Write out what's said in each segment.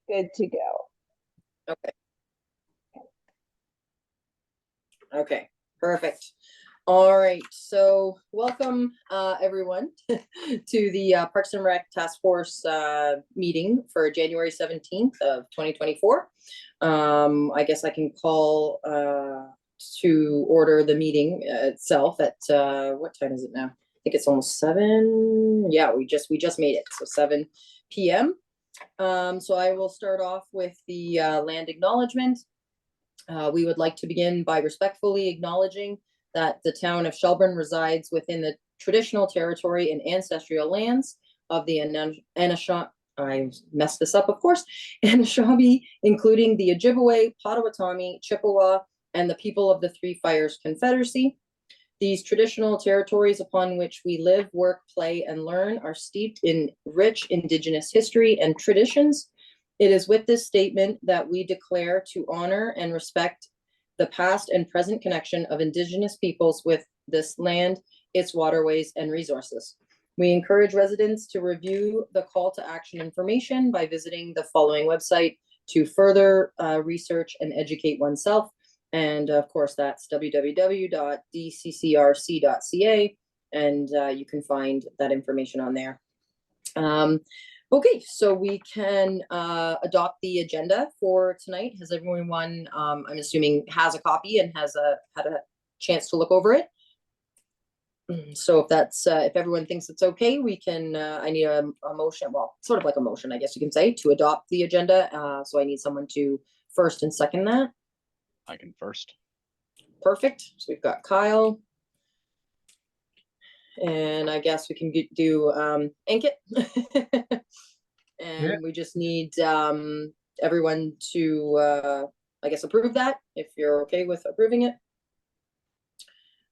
good to go. Okay. Okay, perfect. All right, so welcome everyone to the Parks and Rec Task Force meeting for January 17th of 2024. I guess I can call to order the meeting itself at what time is it now? I think it's almost 7. Yeah, we just made it, so 7 p.m. So I will start off with the land acknowledgement. We would like to begin by respectfully acknowledging that the town of Shelburne resides within the traditional territory and ancestral lands of the Anishinaabe, I messed this up, of course, Anishinaabe, including the Ojibwe, Potawatomi, Chippewa, and the people of the Three Fires Confederacy. These traditional territories upon which we live, work, play, and learn are steeped in rich Indigenous history and traditions. It is with this statement that we declare to honor and respect the past and present connection of Indigenous peoples with this land, its waterways, and resources. We encourage residents to review the call to action information by visiting the following website to further research and educate oneself. And of course, that's www.dccrc.ca, and you can find that information on there. Okay, so we can adopt the agenda for tonight. Has everyone, I'm assuming, has a copy and has had a chance to look over it? So if that's if everyone thinks it's okay, we can. I need a motion. Well, sort of like a motion, I guess you can say, to adopt the agenda. So I need someone to first and second that. I can first. Perfect. So we've got Kyle. And I guess we can do Ankit. And yeah, we just need everyone to, I guess, approve that, if you're okay with approving it.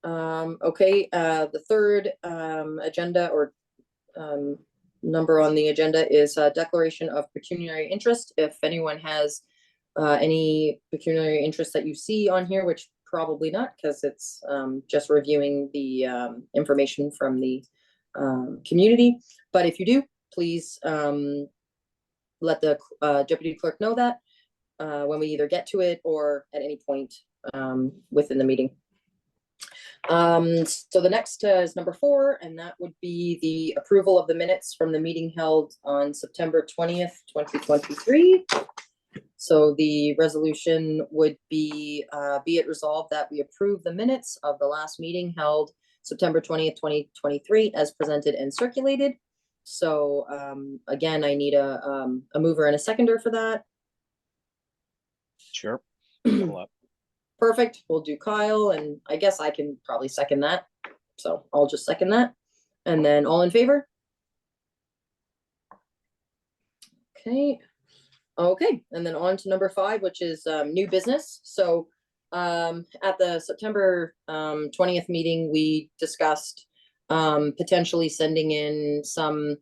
Okay, the third agenda or number on the agenda is declaration of pecuniary interest. If anyone has any pecuniary interest that you see on here, which probably not, because it's just reviewing the information from the community. But if you do, please let the deputy clerk know that when we either get to it or at any point within the meeting. So the next is number 4, and that would be the approval of the minutes from the meeting held on September 20th, 2023. So the resolution would be it resolved that we approve the minutes of the last meeting held September 20th, 2023 as presented and circulated. So again, I need a mover and a seconder for that. Sure. Perfect. We'll do Kyle, and I guess I can probably second that. So I'll just second that. And then all in favor? Okay. Okay, and then on to number 5, which is new business. So at the September 20th meeting, we discussed potentially sending in some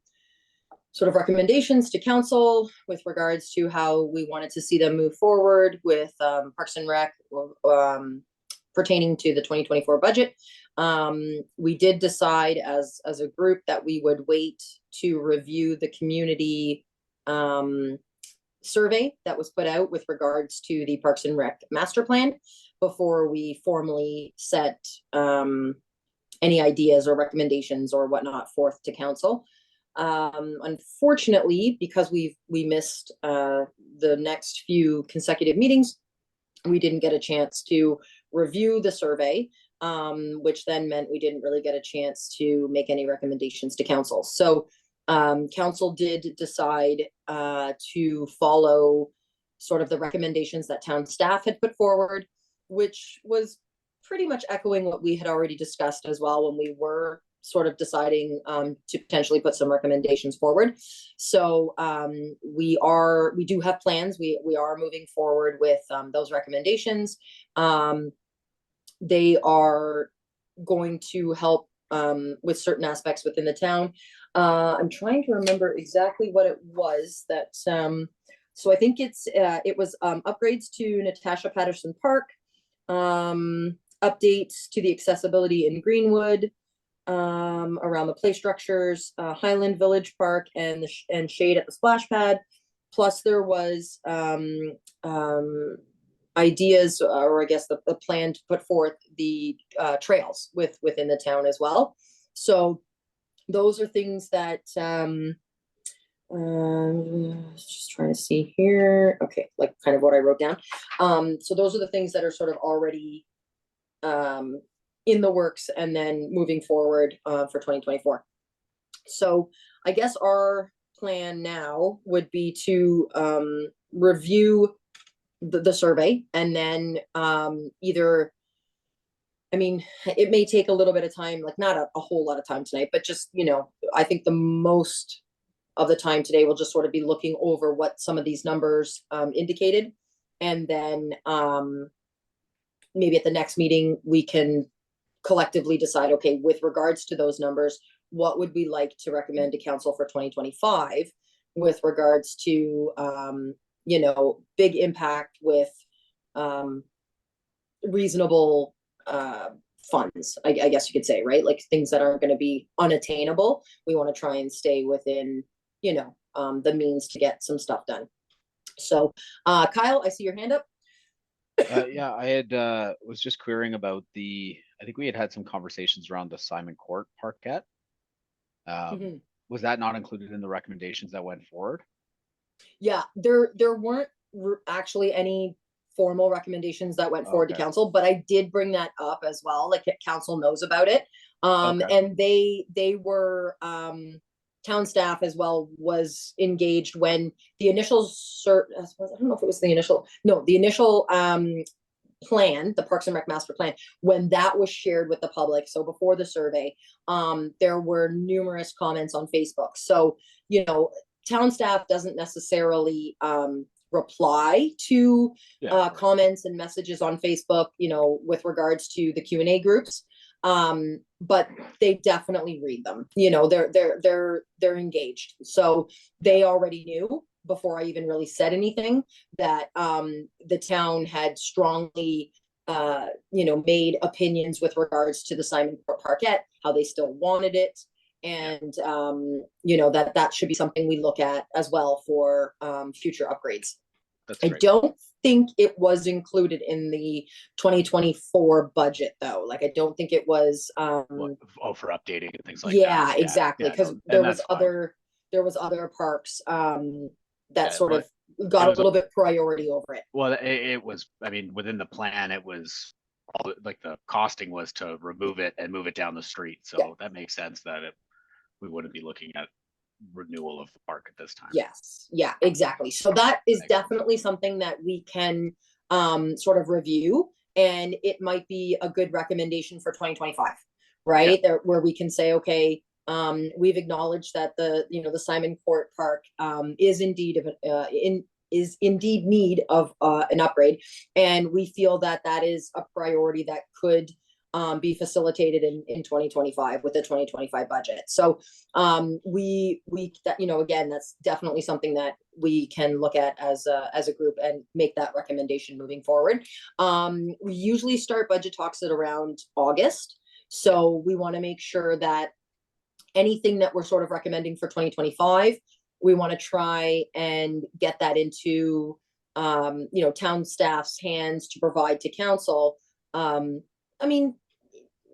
sort of recommendations to council with regards to how we wanted to see them move forward with Parks and Rec pertaining to the 2024 budget. We did decide as a group that we would wait to review the community survey that was put out with regards to the Parks and Rec master plan before we formally set any ideas or recommendations or whatnot forth to council. Unfortunately, because we missed the next few consecutive meetings, we didn't get a chance to review the survey, which then meant we didn't really get a chance to make any recommendations to council. So council did decide to follow sort of the recommendations that town staff had put forward, which was pretty much echoing what we had already discussed as well when we were sort of deciding to potentially put some recommendations forward. So we do have plans. We are moving forward with those recommendations. They are going to help with certain aspects within the town. I'm trying to remember exactly what it was that, so I think it was upgrades to Natasha Patterson Park, updates to the accessibility in Greenwood, around the play structures, Highland Village Park and shade at the splash pad, plus there was, ideas, or I guess the plan to put forth the, trails within the town as well. So those are things that, just trying to see here. Okay, like kind of what I wrote down. So those are the things that are sort of already in the works and then moving forward for 2024. So I guess our plan now would be to review the survey, and then either, I mean, it may take a little bit of time, like not a whole lot of time tonight, but just, I think the most of the time today we'll just sort of be looking over what some of these numbers indicated, and then maybe at the next meeting we can collectively decide, okay, with regards to those numbers, what would we like to recommend to council for 2025 with regards to big impact with reasonable funds, I guess you could say, right? Like things that aren't going to be unattainable. We want to try and stay within, the means to get some stuff done. So, Kyle, I see your hand up. Yeah, I had was just querying about I think we had some conversations around the Simon Court Parkette. Was that not included in the recommendations that went forward? Yeah, there weren't actually any formal recommendations that went forward to council, but I did bring that up as well. Like council knows about it. And they were, town staff as well was engaged when the initial I don't know if it was the initial plan, the Parks and Rec master plan, when that was shared with the public. So before the survey, there were numerous comments on Facebook. So, town staff doesn't necessarily reply to comments and messages on Facebook, with regards to the Q&A groups. But they definitely read them. They're engaged. So they already knew before I even really said anything that the town had strongly made opinions with regards to the Simon Court Parkette, how they still wanted it. And, that should be something we look at as well for future upgrades. I don't think it was included in the 2024 budget though. Like, I don't think it was. For updating and things like that. Yeah, exactly. Because there was other parks that sort of got a little bit priority over it. Well, it was, I mean, within the plan, it was all like the costing was to remove it and move it down the street. So that makes sense that we wouldn't be looking at renewal of the park at this time. Yes, yeah, exactly. So that is definitely something that we can sort of review, and it might be a good recommendation for 2025, right? There, where we can say, okay, we've acknowledged that the Simon Court Park is indeed need of an upgrade, and we feel that is a priority that could be facilitated in 2025 with the 2025 budget. So we again, that's definitely something that we can look at as a group and make that recommendation moving forward. We usually start budget talks at around August, so we want to make sure that anything that we're sort of recommending for 2025, we want to try and get that into town staff's hands to provide to council. I mean,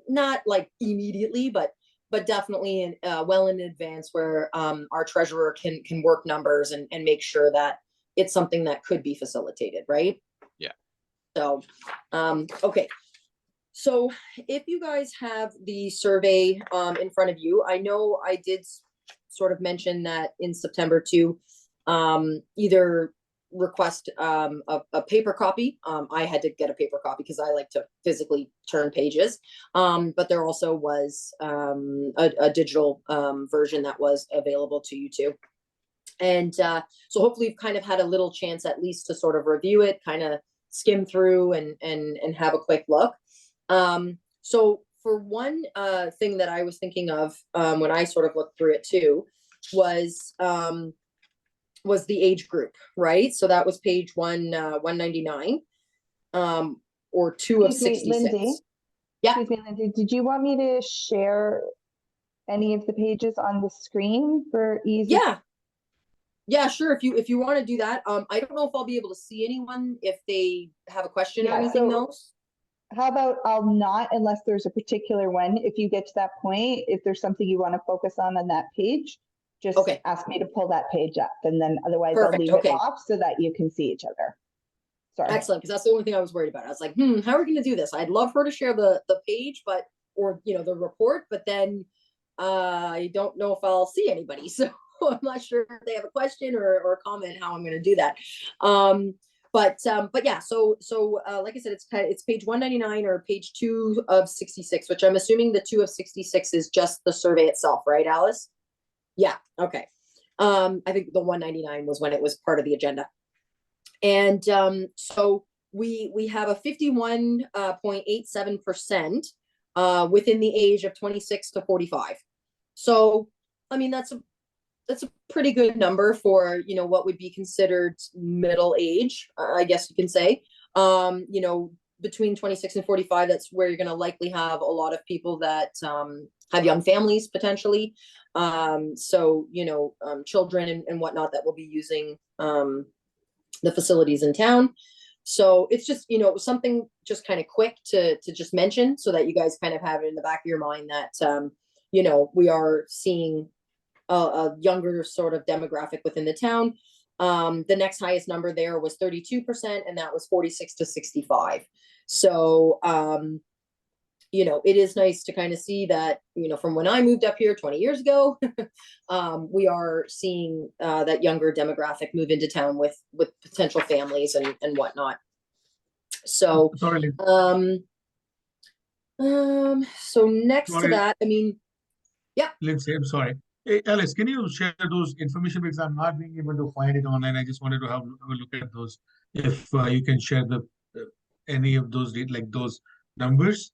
not like immediately, but definitely well in advance, where our treasurer can work numbers and make sure that it's something that could be facilitated, right? Yeah. So, okay. So if you guys have the survey in front of you, I know I did sort of mention that in September to either request a paper copy. I had to get a paper copy because I like to physically turn pages, but there also was a digital version that was available to you too. And so hopefully you've kind of had a little chance at least to sort of review it, kind of skim through and have a quick look. So for one thing that I was thinking of when I sort of looked through it too was the age group, right? So that was page 199 or 2 of 66. Lindsay? Yeah. Excuse me, Lindsay, did you want me to share any of the pages on the screen for ease? Yeah, sure. If you want to do that, I don't know if I'll be able to see anyone if they have a question or Yeah, anything so- though. How about I'll not unless there's a particular one. If you get to that point, if there's something you want to focus on that page, just Okay. ask me to pull that page up, and then otherwise I'll Perfect, leave okay. it off so that you can see each other. Sorry. Excellent, because that's the only thing I was worried about. I was like, how are we gonna do this? I'd love her to share the page, but or the report, but then I don't know if I'll see anybody. So I'm not sure if they have a question or comment how I'm gonna do that. But yeah, so like I said, it's page 199 or page 2 of 66, which I'm assuming the 2 of 66 is just the survey itself, right, Alice? Yeah, okay. I think the 199 was when it was part of the agenda. And so we have a 51.87% within the age of 26 to 45. So I mean that's a pretty good number for what would be considered middle age, I guess you can say. Between 26 and 45, that's where you're going to likely have a lot of people that have young families potentially. Children and whatnot that will be using the facilities in town. So it's just, something just kind of quick to just mention so that you guys kind of have it in the back of your mind that, we are seeing a younger sort of demographic within the town. The next highest number there was 32%, and that was 46 to 65. So, it is nice to kind of see that, from when I moved up here 20 years ago, we are seeing that younger demographic move into town with potential families and whatnot. So, Sorry, so next to Sorry. that, I mean, Lindsay, I'm sorry. Hey, Alice, can you share those information because I'm not being able to find it online. I just wanted to have a look at those. If you can share any of those like those numbers.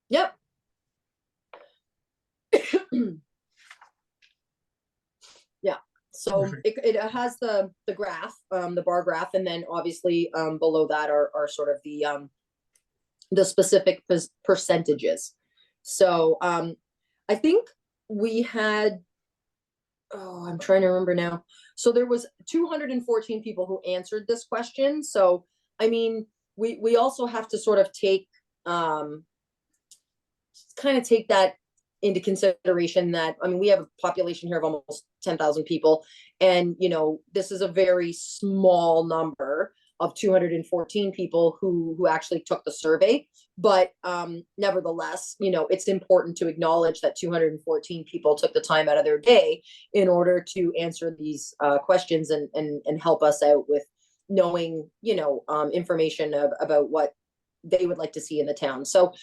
yep. Yeah. So Perfect. it has the graph, the bar graph, and then obviously below that are sort of the specific percentages. So I think we had, I'm trying to remember now. So there was 214 people who answered this question. So I mean, we also have to sort of take that into consideration that, I mean, we have a population here of almost 10,000 people, and this is a very small number of 214 people who actually took the survey. But nevertheless, it's important to acknowledge that 214 people took the time out of their day in order to answer these questions and help us out with knowing, information about what they would like to see in the town. So,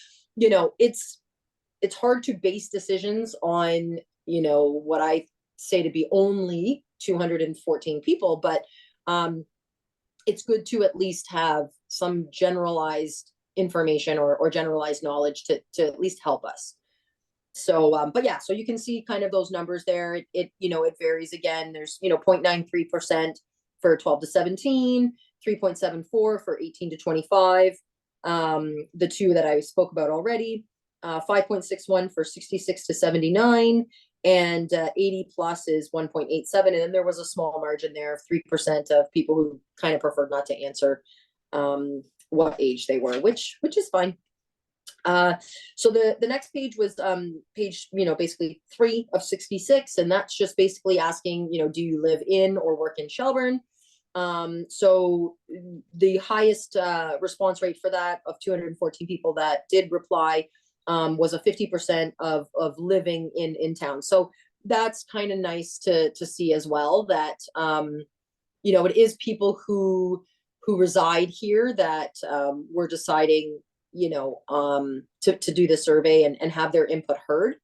it's hard to base decisions on, what I say to be only 214 people, but it's good to at least have some generalized information or generalized knowledge to at least help us. So, but yeah, so you can see kind of those numbers there. It varies again. There's, 0.93% for 12 to 17, 3.74 for 18 to 25. The two that I spoke about already, 5.61 for 66 to 79, and 80 plus is 1.87. And then there was a small margin there of 3% of people who kind of preferred not to answer what age they were, which is fine. So the next page was page, basically 3 of 66, and that's just basically asking, do you live in or work in Shelburne? So the highest response rate for that of 214 people that did reply was a 50% of living in town. So that's kind of nice to see as well that it is people who reside here that were deciding to do the survey and have their input heard.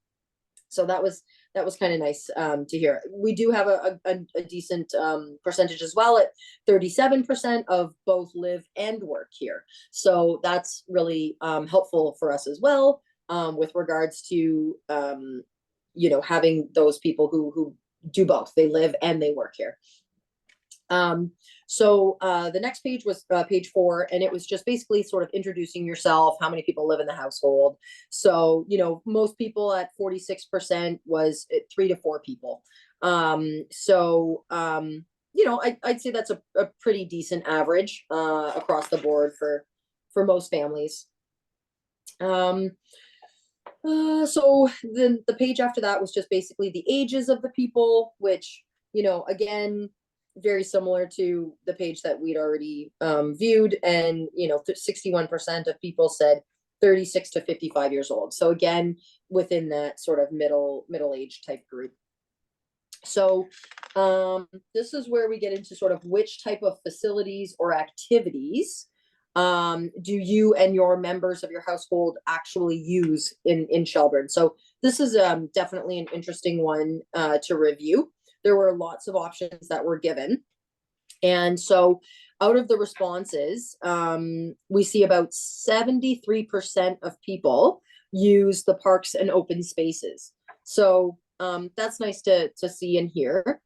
So that was kind of nice to hear. We do have a decent percentage as well at 37% of both live and work here. So that's really helpful for us as well with regards to having those people who do both. They live and they work here. So the next page was page 4, and it was just basically sort of introducing yourself, how many people live in the household. So, most people at 46% was 3 to 4 people. you know, I'd say that's a pretty decent average across the board for most families. So then the page after that was just basically the ages of the people, which, you know, again, very similar to the page that we'd already viewed. And, you know, 61% of people said 36 to 55 years old. So again, within that sort of middle age type group. So this is where we get into sort of which type of facilities or activities do you and your members of your household actually use in Shelburne. So this is definitely an interesting one to review. There were lots of options that were given. And so out of the responses, we see about 73% of people use the parks and open spaces. So that's nice to see and hear.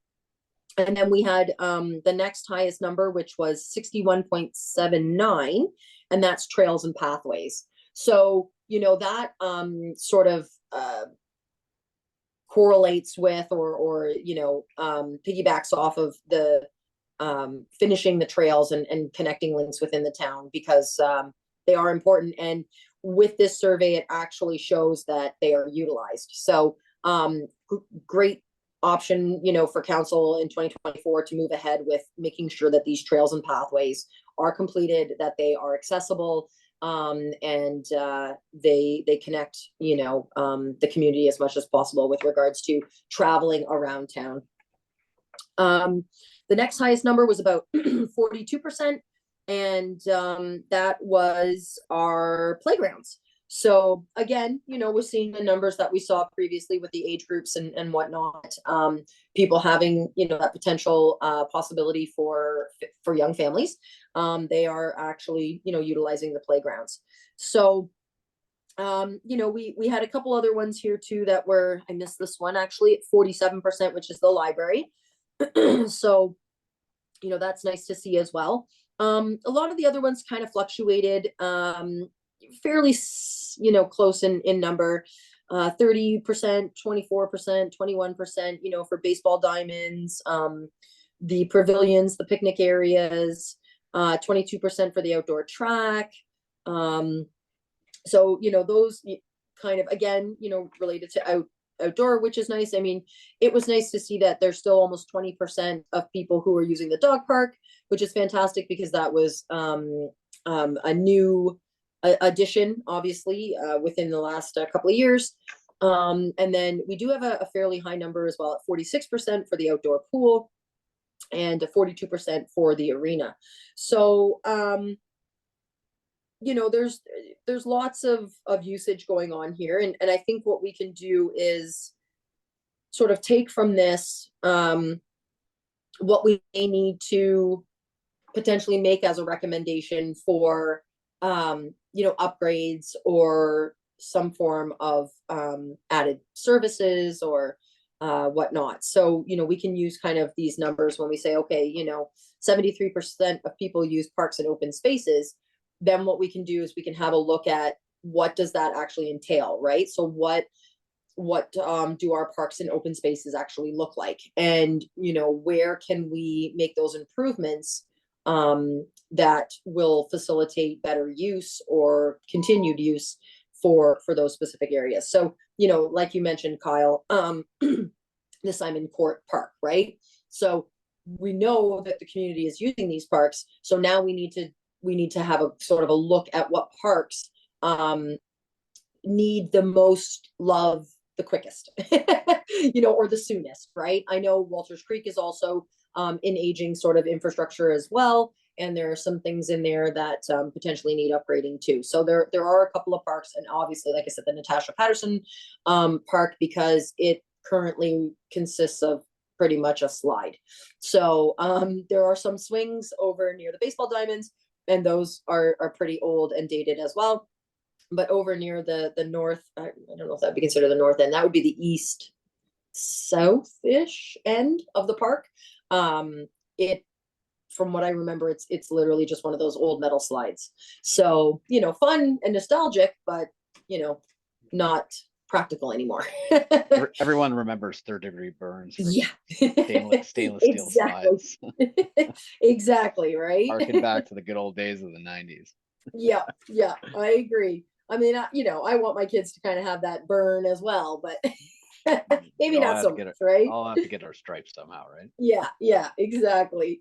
And then we had the next highest number, which was 61.79, and that's trails and pathways. So, you know, that sort of correlates with or you know, piggybacks off of the finishing the trails and connecting links within the town, because they are important. And with this survey, it actually shows that they are utilized. So great option, you know, for council in 2024 to move ahead with making sure that these trails and pathways are completed, that they are accessible, and they connect, you know, the community as much as possible with regards to traveling around town. The next highest number was about 42%, and that was our playgrounds. So again, you know, we're seeing the numbers that we saw previously with the age groups and whatnot. People having, you know, that potential possibility for young families. They are actually, you know, utilizing the playgrounds. So, you know, we had a couple other ones here too that were, I missed this one actually at 47%, which is the library. So, you know, that's nice to see as well. A lot of the other ones kind of fluctuated. Fairly, you know, close in number, 30%, 24%, 21%, you know, for baseball diamonds, the pavilions, the picnic areas, 22% for the outdoor track. So, you know, those kind of, again, you know, related to outdoor, which is nice. I mean, it was nice to see that there's still almost 20% of people who are using the dog park, which is fantastic, because that was a new addition, obviously, within the last couple of years. And then we do have a fairly high number as well at 46% for the outdoor pool and 42% for the arena. So, you know, there's lots of usage going on here. And I think what we can do is sort of take from this what we may need to potentially make as a recommendation for you know, upgrades or some form of added services or whatnot. So, you know, we can use kind of these numbers when we say, okay, you know, 73% of people use parks and open spaces. Then what we can do is we can have a look at what does that actually entail, right? So what do our parks and open spaces actually look like? And, you know, where can we make those improvements that will facilitate better use or continued use for those specific areas. So, you know, like you mentioned, Kyle, the Simon Court Park, right? So we know that the community is using these parks. So now we need to have a sort of a look at what parks need the most love the quickest, you know, or the soonest, right? I know Walters Creek is also in aging sort of infrastructure as well. And there are some things in there that potentially need upgrading too. So there are a couple of parks, and obviously, like I said, the Natasha Patterson Park, because it currently consists of pretty much a slide. So there are some swings over near the baseball diamonds, and those are pretty old and dated as well. But over near the north, I don't know if that would be considered the north end, that would be the east south-ish end of the park. From what I remember, it's literally just one of those old metal slides. So, you know, fun and nostalgic, but, you know, not practical anymore. Everyone remembers third-degree burns for Yeah. stainless steel Exactly. slides. Exactly, right? Harken back to the good old days of the 90s. Yeah, yeah, I agree. I mean, I want my kids to kind of have that burn as well, but maybe We all not have so to get much, right? All have to get our stripes somehow, right? Yeah, yeah, exactly.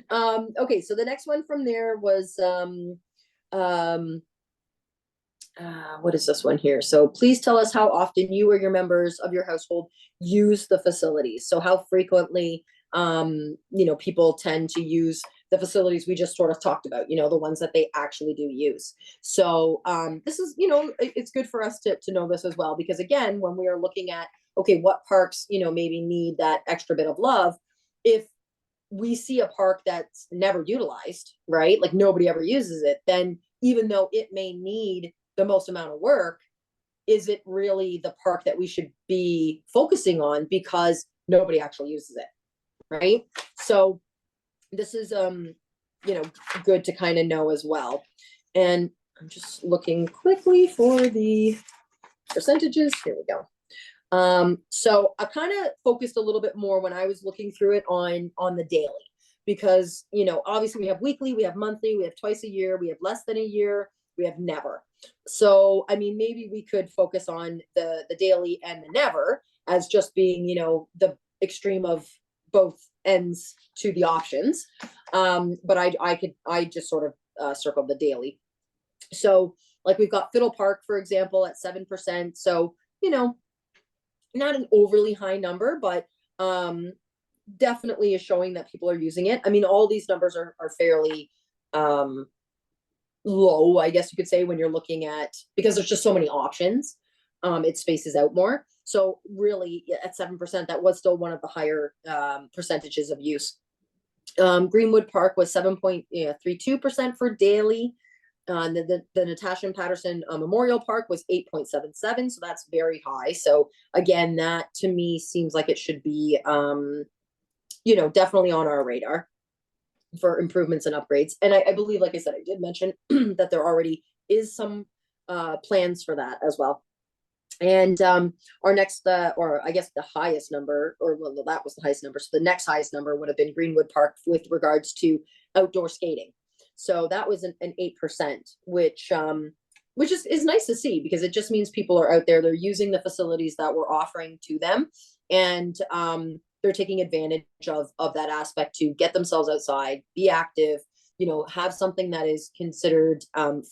Okay, so the next one from there was what is this one here? So please tell us how often you or your members of your household use the facilities. So how frequently people tend to use the facilities we just sort of talked about, the ones that they actually do use. So this is, it's good for us to know this as well, because again, when we are looking at, okay, what parks, maybe need that extra bit of love, if we see a park that's never utilized, right? Like nobody ever uses it, then even though it may need the most amount of work, is it really the park that we should be focusing on because nobody actually uses it, right? So this is good to kind of know as well. And I'm just looking quickly for the percentages. Here we go. So I kind of focused a little bit more when I was looking through it on the daily, because obviously we have weekly, we have monthly, we have twice a year, we have less than a year, we have never. So I mean, maybe we could focus on the daily and the never as just being the extreme of both ends to the options. But I just sort of circled the daily. So like we've got Fiddle Park, for example, at 7%. So not an overly high number, but definitely is showing that people are using it. I mean, all these numbers are fairly low, I guess you could say, when you're looking at, because there's just so many options, it spaces out more. So really at 7%, that was still one of the higher percentages of use. Greenwood Park was 7.32% for daily. The Natasha and Patterson Memorial Park was 8.77, so that's very high. So again, that to me seems like it should be, definitely on our radar for improvements and upgrades. And I believe, like I said, I did mention that there already is some plans for that as well. And our next, or I guess the highest number, or well, that was the highest number. So the next highest number would have been Greenwood Park with regards to outdoor skating. So that was an 8%, which is nice to see, because it just means people are out there, they're using the facilities that we're offering to them, and they're taking advantage of that aspect to get themselves outside, be active, have something that is considered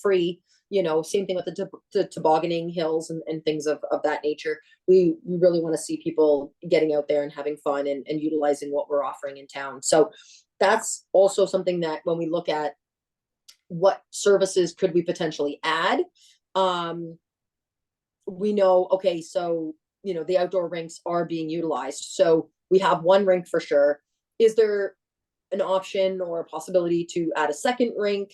free. Same thing with the tobogganing hills and things of that nature. We really want to see people getting out there and having fun and utilizing what we're offering in town. So that's also something that when we look at what services could we potentially add, we know, okay, so the outdoor rinks are being utilized, so we have one rink for sure. Is there an option or a possibility to add a second rink,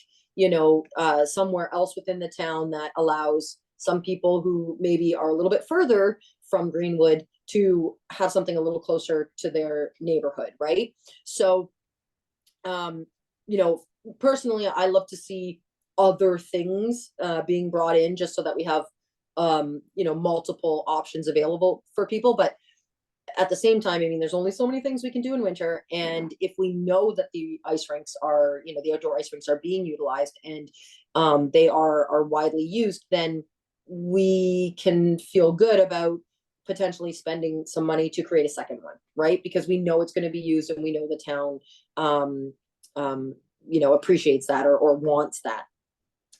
somewhere else within the town that allows some people who maybe are a little bit further from Greenwood to have something a little closer to their neighborhood, right? So personally, I love to see other things being brought in, just so that we have multiple options available for people. But at the same time, I mean, there's only so many things we can do in winter, and if we know that the ice rinks are, the outdoor ice rinks are being utilized and they are widely used, then we can feel good about potentially spending some money to create a second one, right? Because we know it's going to be used, and we know the town appreciates that or wants that.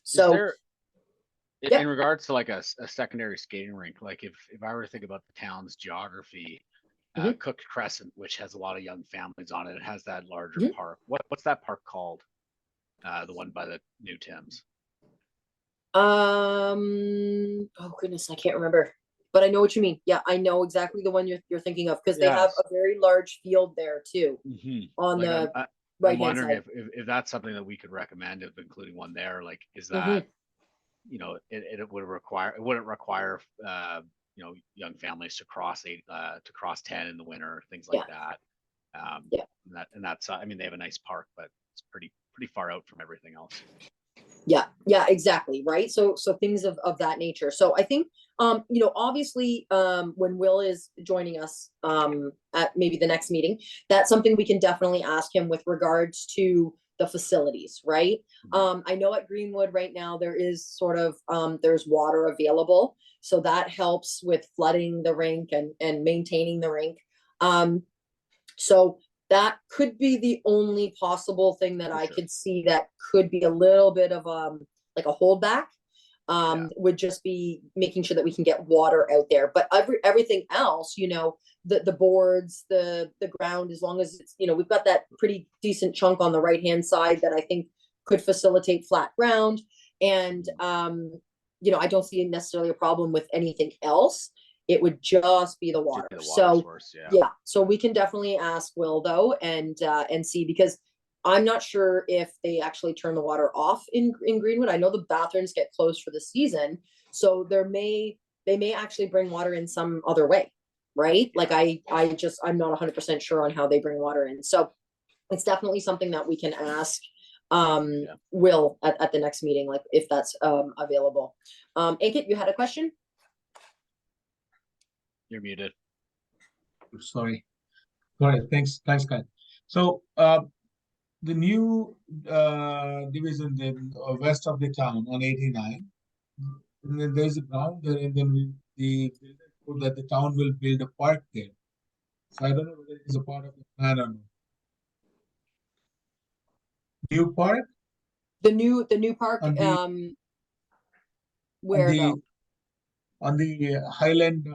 So in regards to like a secondary skating rink, like if I were to think about the town's geography, Cook Crescent, which has a lot of young families on it, it has that larger park. What's that park called? The one by the new Tim's. Oh goodness, I can't remember, but I know what you mean. Yeah, I know exactly the one you're thinking of, because they have a very large field there too. On like the I'm wondering if that's something that we could recommend, of including one there. Like, is that it wouldn't require young families to cross 10 in the winter, things like that. And that's I mean, they have a nice park, but it's pretty far out from everything else. Yeah, exactly, right? So things of that nature. So I think, obviously, when Will is joining us, at maybe the next meeting, that's something we can definitely ask him with regards to the facilities, right? I know at Greenwood right now, there is sort of, there's water available, so that helps with flooding the rink and maintaining the rink. So that could be the only possible thing that For I sure. could see that could be a little bit of like a holdback. Yeah. Would just be making sure that we can get water out there. But everything else, the boards, the ground, as long as it's, we've got that pretty decent chunk on the right hand side that I think could facilitate flat ground. And I don't see necessarily a problem with anything else. It would just be the water. Just be the water So source, yeah. yeah, so we can definitely ask Will though, and see, because I'm not sure if they actually turn the water off in Greenwood. I know the bathrooms get closed for the season, so they may actually bring water in some other way, right? Like I'm not 100% sure on how they bring water in. So it's definitely something that we can ask Will at the next meeting, like if that's available. Ankit, you had a question? You're muted. Sorry. Thanks, Kyle. So, the new division west of the town on 89, and then there's a ground there, and then the that the town will build a park there. So I don't know whether it's a part of the plan or not. New park The new park, on the where though? on the Highland,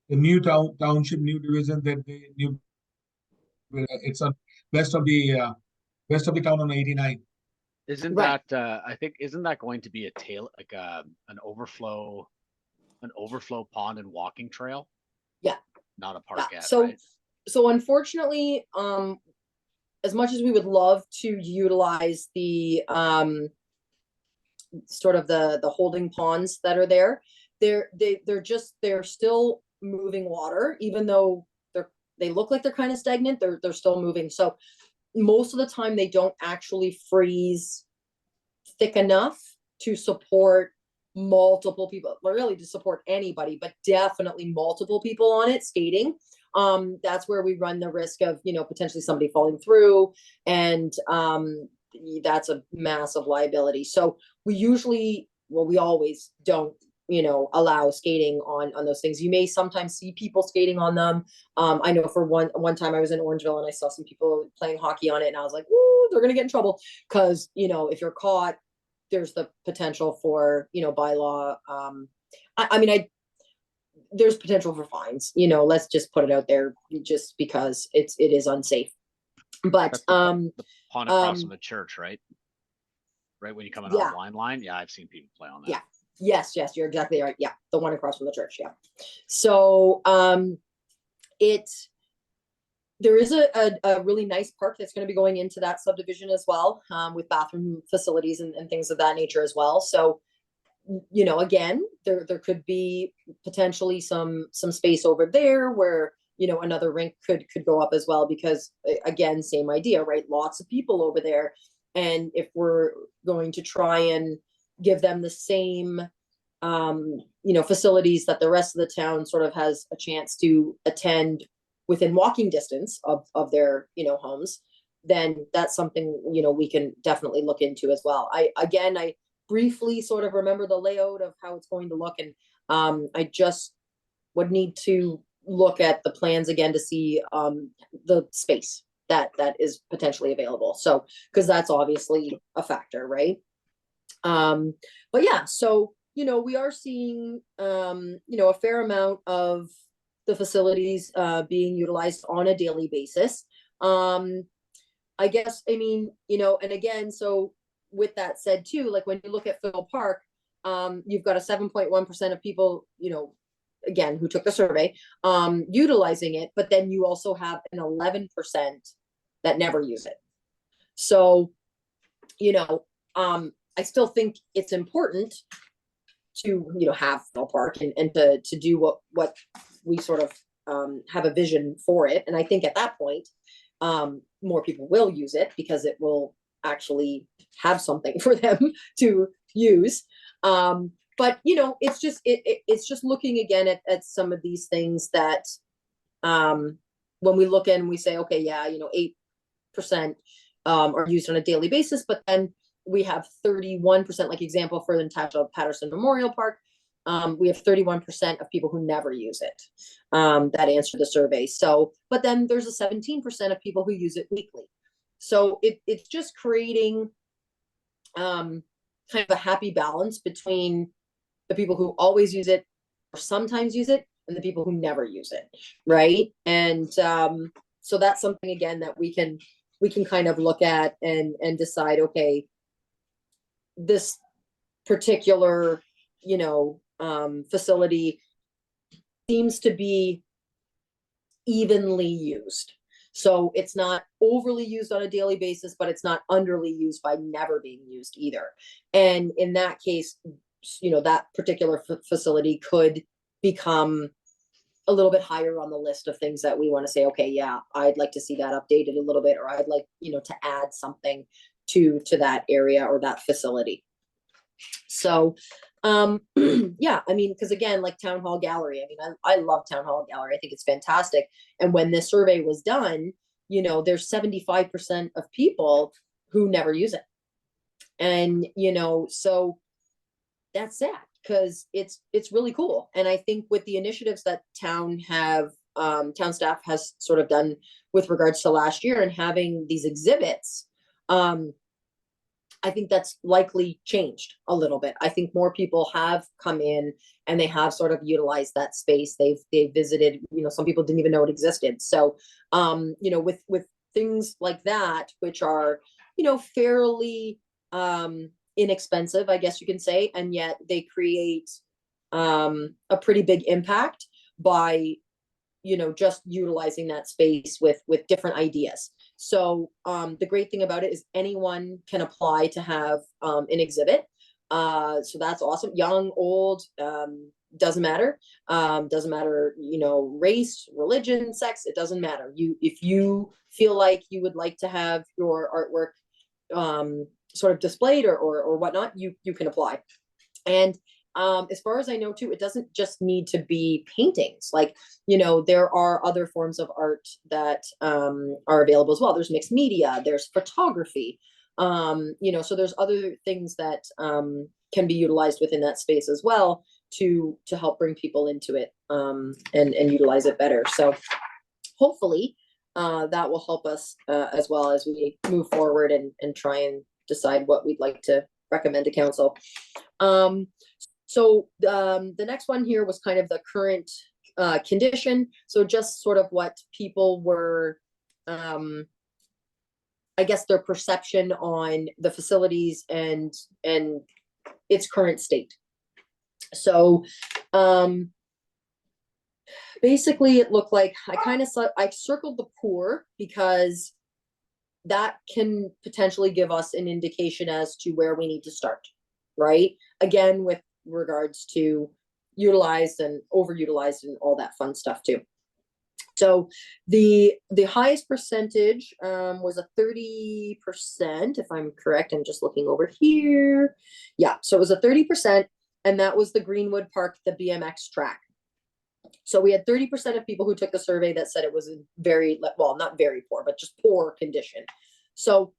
the new township, new division that the new it's on west of the town on 89. Isn't Right. that I think isn't that going to be a tail, like an overflow pond and walking trail? Yeah. Not a park yet, So right? so unfortunately, as much as we would love to utilize the sort of the holding ponds that are there, they're still moving water, even though they look like they're kind of stagnant, they're still moving. So most of the time they don't actually freeze thick enough to support multiple people, really to support anybody, but definitely multiple people on it skating. That's where we run the risk of, potentially somebody falling through, and that's a massive liability. So we always don't, allow skating on those things. You may sometimes see people skating on them. I know for one time I was in Orangeville and I saw some people playing hockey on it, and I was like, "Ooh, they're gonna get in trouble," because if you're caught, there's the potential for bylaw. There's potential for fines. Let's just put it out there, just because it is unsafe. But That's the pond across from the church, right? Right when you come in off line. Yeah, I've seen people play on that. Yeah. Yes, you're exactly right. Yeah, the one across from the church. Yeah. So there is a really nice park that's going to be going into that subdivision as well, with bathroom facilities and things of that nature as well. So again, there could be potentially some space over there where another rink could go up as well, because again, same idea, right? Lots of people over there, and if we're going to try and give them the same facilities that the rest of the town sort of has a chance to attend within walking distance of their homes, then that's something we can definitely look into as well. I briefly sort of remember the layout of how it's going to look, and I just would need to look at the plans again to see the space that is potentially available. So, because that's obviously a factor, right? But yeah, so we are seeing a fair amount of the facilities being utilized on a daily basis. I guess, and again, so with that said too, like when you look at Phil Park, you've got a 7.1% of people, again, who took the survey, utilizing it, but then you also have an 11% that never use it. So, I still think it's important to, have Phil Park and to do what we sort of have a vision for it. And I think at that point, more people will use it because it will actually have something for them to use. But you know, it's just it's just looking again at some of these things that when we look and we say, okay, yeah, you know, 8% are used on a daily basis, but then we have 31%, like example for the Natasha Patterson Memorial Park. We have 31% of people who never use it that answer the survey. So, but then there's a 17% of people who use it weekly. So it's just creating kind of a happy balance between the people who always use it or sometimes use it and the people who never use it, right? And so that's something again that we can kind of look at and decide, okay, this particular, you know, facility seems to be evenly used. So it's not overly used on a daily basis, but it's not underly used by never being used either. And in that case, you know, that particular facility could become a little bit higher on the list of things that we want to say, okay, yeah, I'd like to see that updated a little bit, or I'd like, you know, to add something to that area or that facility. So yeah, I mean, because again, like Town Hall Gallery, I mean, I love Town Hall Gallery. I think it's fantastic. And when this survey was done, you know, there's 75% of people who never use it. And, you know, so that's sad because it's really cool. And I think with the initiatives that town staff has sort of done with regards to last year and having these exhibits, I think that's likely changed a little bit. I think more people have come in and they have sort of utilized that space. They've visited, you know, some people didn't even know it existed. So, you know, with things like that, which are, you know, fairly inexpensive, I guess you can say, and yet they create a pretty big impact by, you know, just utilizing that space with different ideas. So the great thing about it is anyone can apply to have an exhibit. So that's awesome. Young, old, doesn't matter. Doesn't matter, you know, race, religion, sex, it doesn't matter. If you feel like you would like to have your artwork sort of displayed or whatnot, you can apply. And as far as I know too, it doesn't just need to be paintings. Like, you know, there are other forms of art that are available as well. There's mixed media, there's photography, you know, so there's other things that can be utilized within that space as well to help bring people into it and utilize it better. So hopefully that will help us as well as we move forward and try and decide what we'd like to recommend to council. So the next one here was kind of the current condition. So just sort of what people were, I guess their perception on the facilities and its current state. So basically it looked like I circled the poor because that can potentially give us an indication as to where we need to start, right? Again, with regards to utilized and overutilized and all that fun stuff too. So the highest percentage was a 30%, if I'm correct. I'm just looking over here. Yeah, so it was a 30%, and that was the Greenwood Park, the BMX track. So we had 30% of people who took the survey that said it was in very, well, not very poor, but just poor condition. So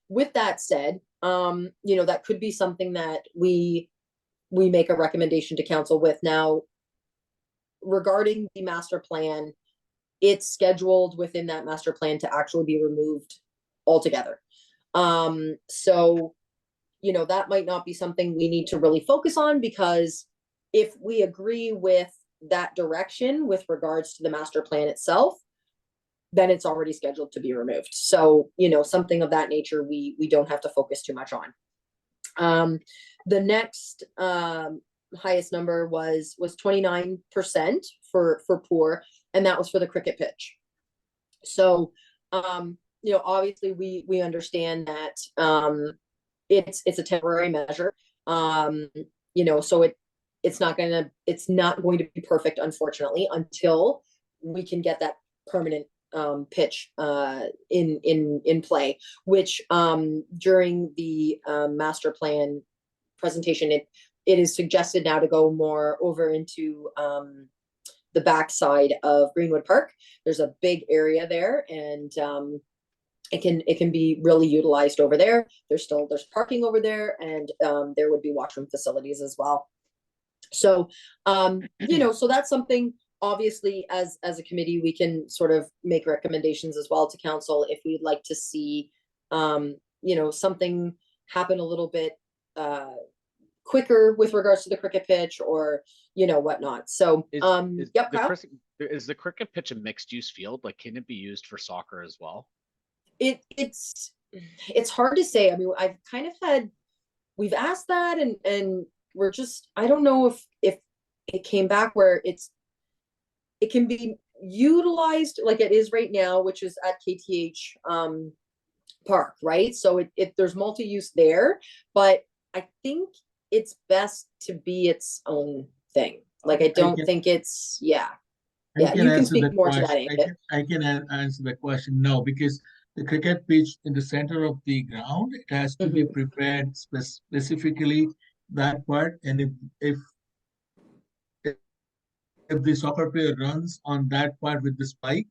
with that said, you know, that could be something that we make a recommendation to council with. Now, regarding the master plan, it's scheduled within that master plan to actually be removed altogether. So, you know, that might not be something we need to really focus on, because if we agree with that direction with regards to the master plan itself, then it's already scheduled to be removed. So, you know, something of that nature, we don't have to focus too much on. The next highest number was 29% for poor, and that was for the cricket pitch. So, you know, obviously we understand that it's a temporary measure. You know, so it's not going to be perfect, unfortunately, until we can get that permanent pitch in play, which during the master plan presentation, it is suggested now to go more over into the backside of Greenwood Park. There's a big area there, and it can be really utilized over there. There's parking over there, and there would be washroom facilities as well. So you know, so that's something, obviously, as a committee, we can sort of make recommendations as well to council if we'd like to see you know, something happen a little bit quicker with regards to the cricket pitch, or you know, whatnot. So yep, Kyle? Is the cricket pitch a mixed use field? Like, can it be used for soccer as well? It's hard to say. I mean, we've asked that, and we're just, I don't know if it came back where it can be utilized like it is right now, which is at KTH Park, right? So there's multi-use there, but I think it's best to be its own thing. Like, I don't think it's, yeah. Yeah, you can speak more to that, Ankit. I can answer the question. No, because the cricket pitch in the center of the ground, it has to be prepared specifically that part. And if the soccer player runs on that part with the spikes,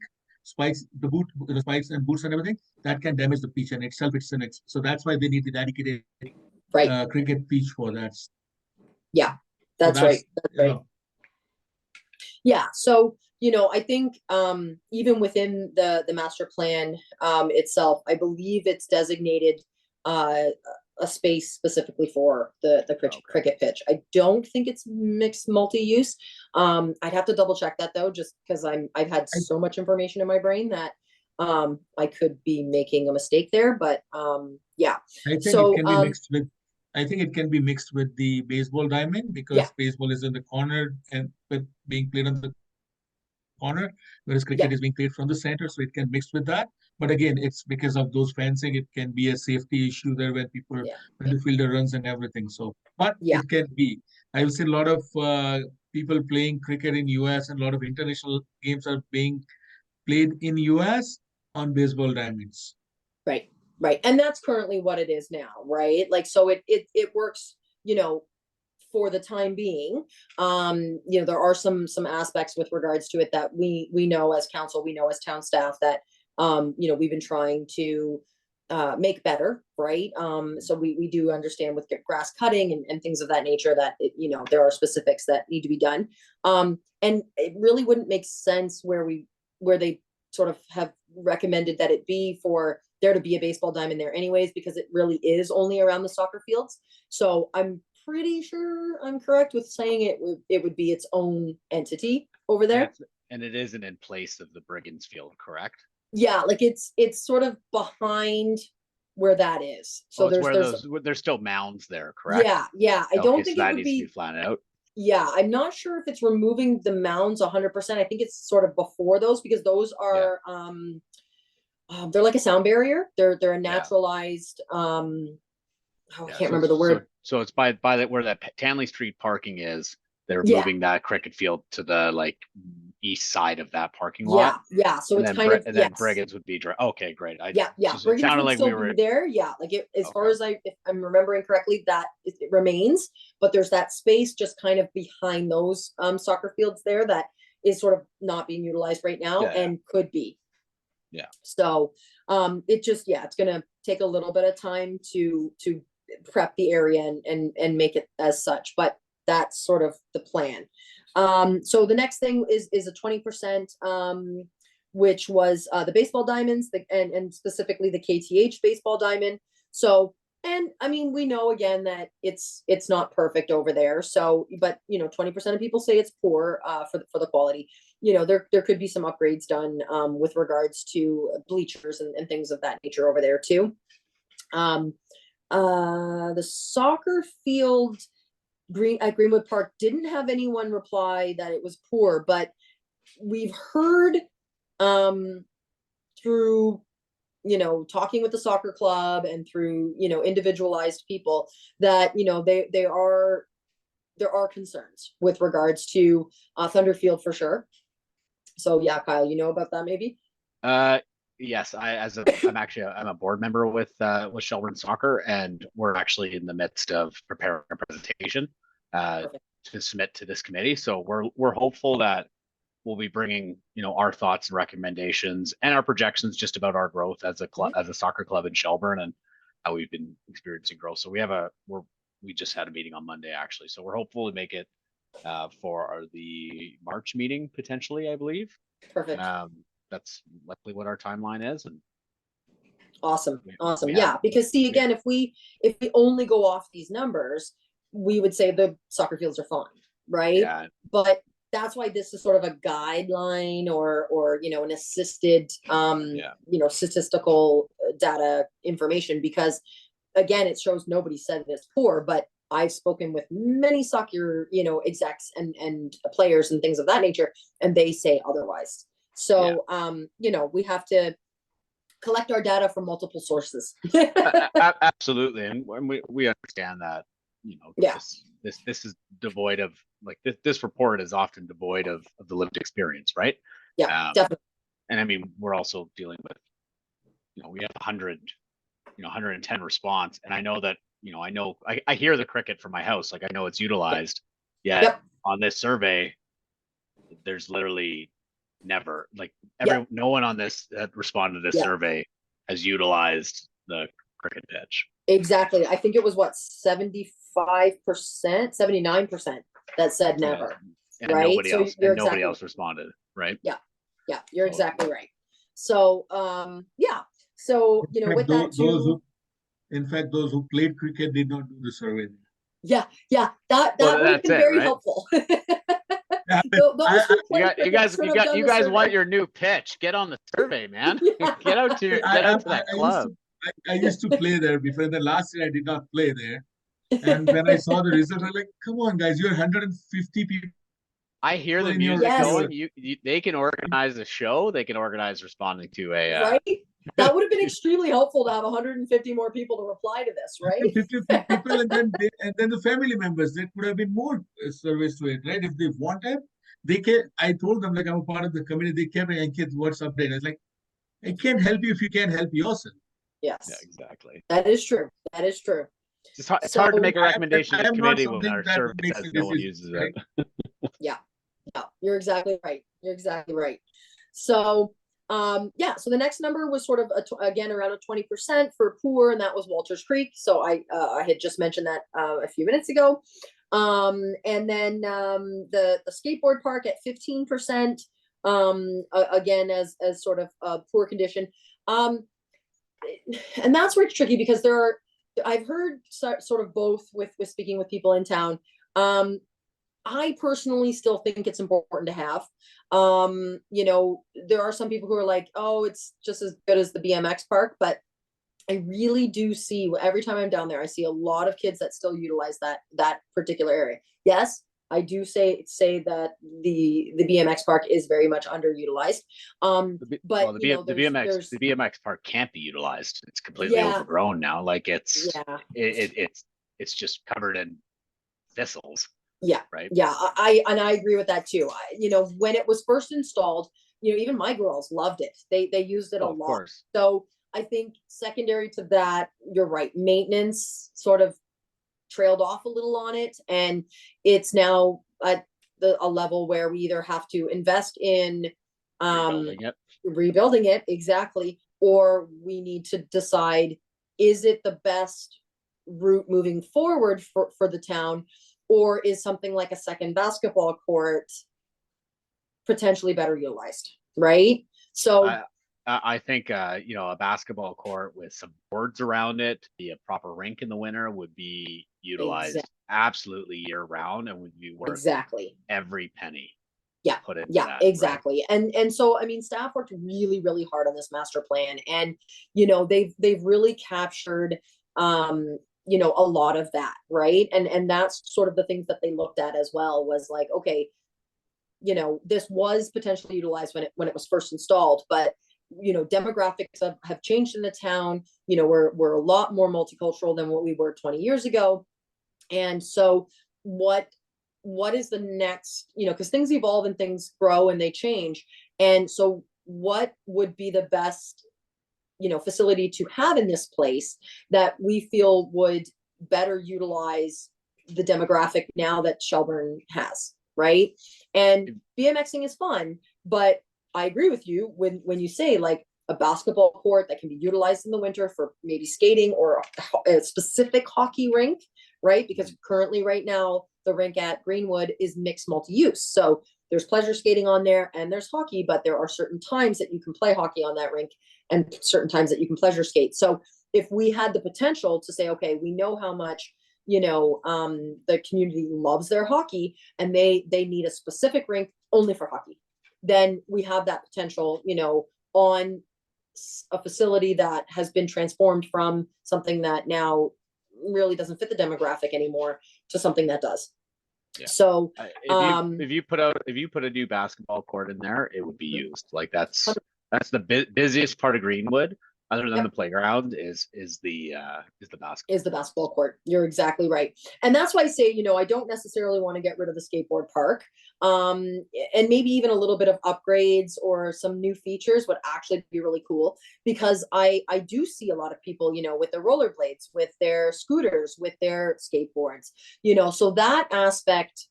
the spikes and boots and everything, that can damage the pitch, and itself it's so that's why they need the dedicated cricket pitch for that. Yeah, that's right. That's right. Yeah, so you know, I think even within the master plan itself, I believe it's designated a space specifically for the cricket pitch. I don't think it's mixed multi-use. I'd have to double check that though, just because I've had so much information in my brain that I could be making a mistake there. But yeah, I think it can be mixed with. I think it can be mixed with the baseball diamond, because baseball is in the corner and being played on the corner, whereas cricket is being played from the center, so it can mix with that. But again, it's because of those fencing, it can be a safety issue there when people, when the fielder runs and everything. So, but it can be. I will say a lot of people playing cricket in US, and a lot of international games are being played in US on baseball diamonds. Right. Right. And that's currently what it is now, right? Like, so it works, you know, for the time being. You know, there are some aspects with regards to it that we know as council, we know as town staff that, you know, we've been trying to make better, right? So we do understand with grass cutting and things of that nature that, you know, there are specifics that need to be done. And it really wouldn't make sense where they sort of have recommended that it be for there to be a baseball diamond there anyways, because it really is only around the soccer fields. So I'm pretty sure I'm correct with saying it would be its own entity over there. And it isn't in place of the Brigands field, correct? Yeah, like it's sort of behind where that is. So there's still mounds there, correct? Yeah. I don't think so it that would needs be to be flattened out. Yeah, I'm not sure if it's removing the mounds 100%. I think it's sort of before those, because those are they're like a sound barrier. They're a naturalized I can't remember the word. So it's by where that Tanley Street parking is. They're moving that cricket field to the like east side of that parking lot. Yeah. So it's kind of and then Brigands would be okay, great. Yeah. So it sounded like we were there. Yeah, like as far as if I'm remembering correctly, that it remains, but there's that space just kind of behind those soccer fields there that is sort of not being utilized right now and could be. Yeah. So it just it's gonna take a little bit of time to prep the area and make it as such, but that's sort of the plan. So the next thing is a 20%, which was the baseball diamonds, and specifically the KTH baseball diamond. So, and I mean, we know again that it's not perfect over there. So, but you know, 20% of people say it's poor for the quality. You know, there could be some upgrades done with regards to bleachers and things of that nature over there too. The soccer field at Greenwood Park didn't have anyone reply that it was poor, but we've heard through, you know, talking with the soccer club and through, you know, individualized people that, you know, there are concerns with regards to Thunderfield for sure. So yeah, Kyle, you know about that maybe? Yes, I'm a board member with Shelburne Soccer, and we're actually in the midst of preparing a presentation Perfect. to submit to this committee. So we're hopeful that we'll be bringing, our thoughts and recommendations and our projections just about our growth as a club, as a soccer club in Shelburne, and how we've been experiencing growth. So we just had a meeting on Monday actually. So we're hopeful to make it for the March meeting potentially, I believe. Perfect. That's likely what our timeline is, and Awesome. Awesome. we Yeah. have- Because see, again, if we only go off these numbers, we would say the soccer fields are fine, right? yeah, But that's why this is sort of a guideline or an assisted Yeah. statistical data information, because again, it shows nobody said it's poor, but I've spoken with many soccer execs and players and things of that nature, and they say otherwise. So we have to collect our data from multiple sources. Absolutely, and we understand that. Yeah. This is devoid of, like, this report is often devoid of the lived experience, right? Yeah, definitely. And I mean, we're also dealing with, we have 110 response, and I know that, I hear the cricket from my house, like I know it's utilized, yet Yep. on this survey, there's literally never, like, Yep. no one on this that responded to this Yep. survey has utilized the cricket pitch. Exactly. I think it was 75%, 79% that said never. And Right? nobody So else, you're and nobody exactly else responded, right? Yeah, you're So- exactly right. So yeah. So with that too. In fact, those who played cricket did not do the survey. Yeah, that Well, would have that's been it, very right? helpful. Yeah, Those who You played guys, cricket should have done you the guys want survey. your new pitch. Get on the survey, man. Yeah. Get out to that club. I used to play there before. The last year I did not play there. And when I saw the result, I was like, come on, guys, you're 150 people. I hear the in your- music Yes. going. They can organize a show. They can organize responding to a. Right? That would have been extremely helpful to have 150 more people to reply to this, right? 50 people, and then the family members. There could have been more service to it, right? If they wanted, they can. I told them, like, I'm a part of the committee. They kept me, kids, what's update? I was like, I can't help you if you can't help yourself. Yes. Yeah, exactly. That is true. That is true. It's hard to make a I am- recommendation I to am the not committee when something our that survey makes says a no one decision, uses right? it. Yeah, you're exactly right. You're exactly right. So, so the next number was sort of again around a 20% for poor, and that was Walters Creek. So I had just mentioned that a few minutes ago. And then the skateboard park at 15%. Again, as sort of poor condition. And that's where it's tricky, because I've heard sort of both with speaking with people in town. I personally still think it's important to have. There are some people who are like, oh, it's just as good as the BMX park, but I really do see, every time I'm down there, I see a lot of kids that still utilize that particular area. Yes, I do say that the BMX park is very much underutilized. The BMX park can't be utilized. It's completely overgrown now. Like it's just covered in thistles. Yeah. Right. Yeah. I agree with that too. When it was first installed, even my girls loved it. They used it a lot. Of course. So I think secondary to that, you're right. Maintenance sort of trailed off a little on it, and it's now at a level where we either have to invest in rebuilding it exactly, or we need to decide, is it the best route moving forward for the town, or is something like a second basketball court potentially better utilized, right? So I think a basketball court with some boards around it, a proper rink in the winter would be utilized absolutely year round, and would be worth every penny. Yeah, put into yeah, that, exactly. Right? And so I mean, staff worked really, really hard on this master plan, and they've really captured a lot of that, right? And that's sort of the things that they looked at as well, was like, okay, this was potentially utilized when it was first installed, but demographics have changed in the town. We're a lot more multicultural than what we were 20 years ago. And so what is the next, because things evolve and things grow and they change. And so what would be the best, facility to have in this place that we feel would better utilize the demographic now that Shelburne has, right? And BMXing is fun, but I agree with you when you say like a basketball court that can be utilized in the winter for maybe skating, or a specific hockey rink, right? Because currently right now, the rink at Greenwood is mixed multi-use. So there's pleasure skating on there and there's hockey, but there are certain times that you can play hockey on that rink and certain times that you can pleasure skate. So if we had the potential to say, okay, we know how much, the community loves their hockey and they need a specific rink only for hockey, then we have that potential, on a facility that has been transformed from something that now really doesn't fit the demographic anymore to something that does. Yeah. So if you put a new basketball court in there, it would be used. Like that's the busiest part of Greenwood, other than the playground, is the basketball. Is the basketball court. You're exactly right. And that's why I say, I don't necessarily want to get rid of the skateboard park. And maybe even a little bit of upgrades or some new features would actually be really cool, because I do see a lot of people, with their rollerblades, with their scooters, with their skateboards, so that aspect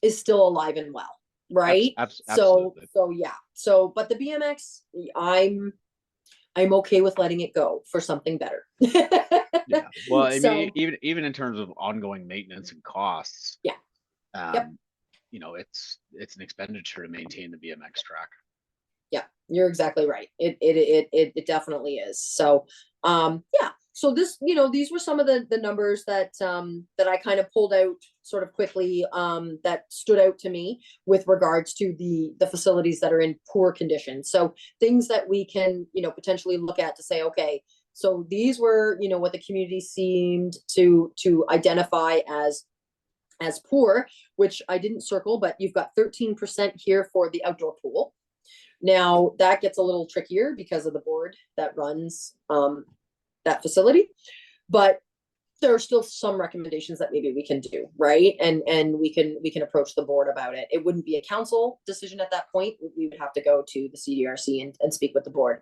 is still alive and well, right? Absolutely. So yeah. So, but the BMX, I'm okay with letting it go for something better. Yeah. Well, I So- mean, even in terms of ongoing maintenance and costs. Yeah. Yep. It's an expenditure to maintain the BMX track. Yeah, you're exactly right. It definitely is. So, yeah. So this, these were some of the numbers that I kind of pulled out sort of quickly, that stood out to me with regards to the facilities that are in poor condition. So things that we can, potentially look at to say, okay, so these were, what the community seemed to identify as poor, which I didn't circle, but you've got 13% here for the outdoor pool. Now that gets a little trickier because of the board that runs that facility, but there are still some recommendations that maybe we can do, right? And we can approach the board about it. It wouldn't be a council decision at that point. We would have to go to the CDRC and speak with the board.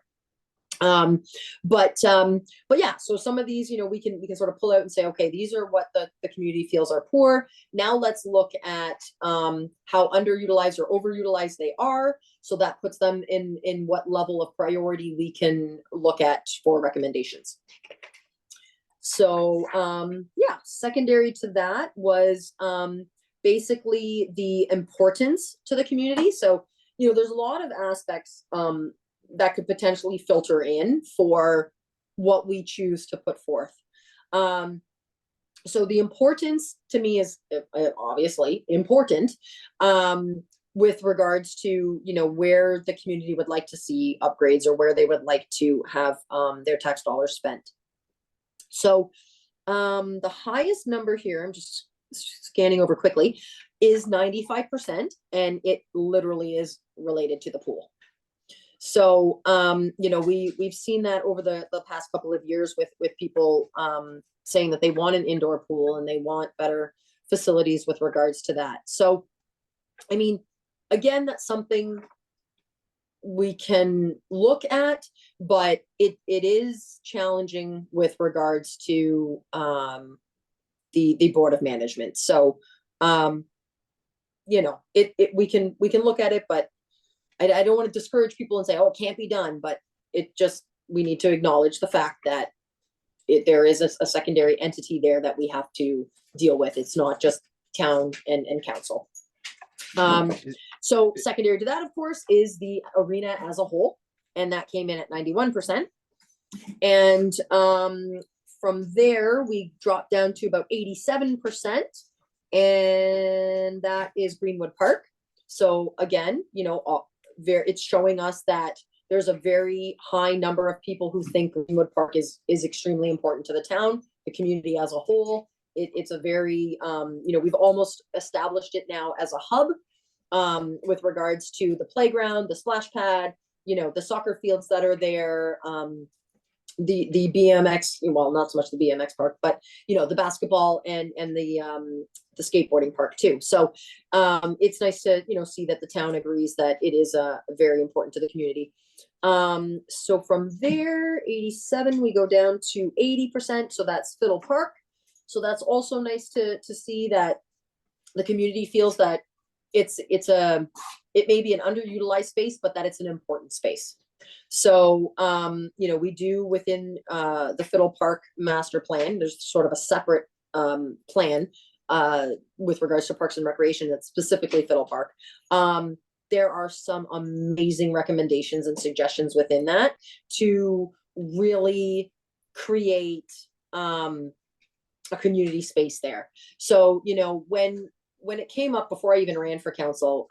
But yeah, so some of these, we can sort of pull out and say, okay, these are what the community feels are poor. Now let's look at how underutilized or overutilized they are. So that puts them in what level of priority we can look at for recommendations. So yeah, secondary to that was basically the importance to the community. So, there's a lot of aspects that could potentially filter in for what we choose to put forth. So the importance to me is obviously important with regards to, where the community would like to see upgrades or where they would like to have their tax dollars spent. So the highest number here, I'm just scanning over quickly, is 95%, and it literally is related to the pool. So, we've seen that over the past couple of years with people saying that they want an indoor pool and they want better facilities with regards to that. So, I mean, again, that's something we can look at, but it is challenging with regards to the Board of Management. So, we can look at it, but I don't want to discourage people and say, oh, it can't be done, but we need to acknowledge the fact that there is a secondary entity there that we have to deal with. It's not just town and council. So secondary to that, of course, is the arena as a whole, and that came in at 91%. And from there, we dropped down to about 87%, and that is Greenwood Park. So again, it's showing us that there's a very high number of people who think Greenwood Park is extremely important to the town, the community as a whole. It's a very, we've almost established it now as a hub with regards to the playground, the splash pad, the soccer fields that are there, the BMX, well, not so much the BMX park, but the basketball and the skateboarding park too. So it's nice to see that the town agrees that it is very important to the community. So from there, 87, we go down to 80%. So that's Fiddle Park. So that's also nice to see that the community feels that it may be an underutilized space, but that it's an important space. So, we do within the Fiddle Park master plan, there's sort of a separate plan with regards to Parks and Recreation that's specifically Fiddle Park. There are some amazing recommendations and suggestions within that to really create a community space there. So, when it came up before I even ran for council,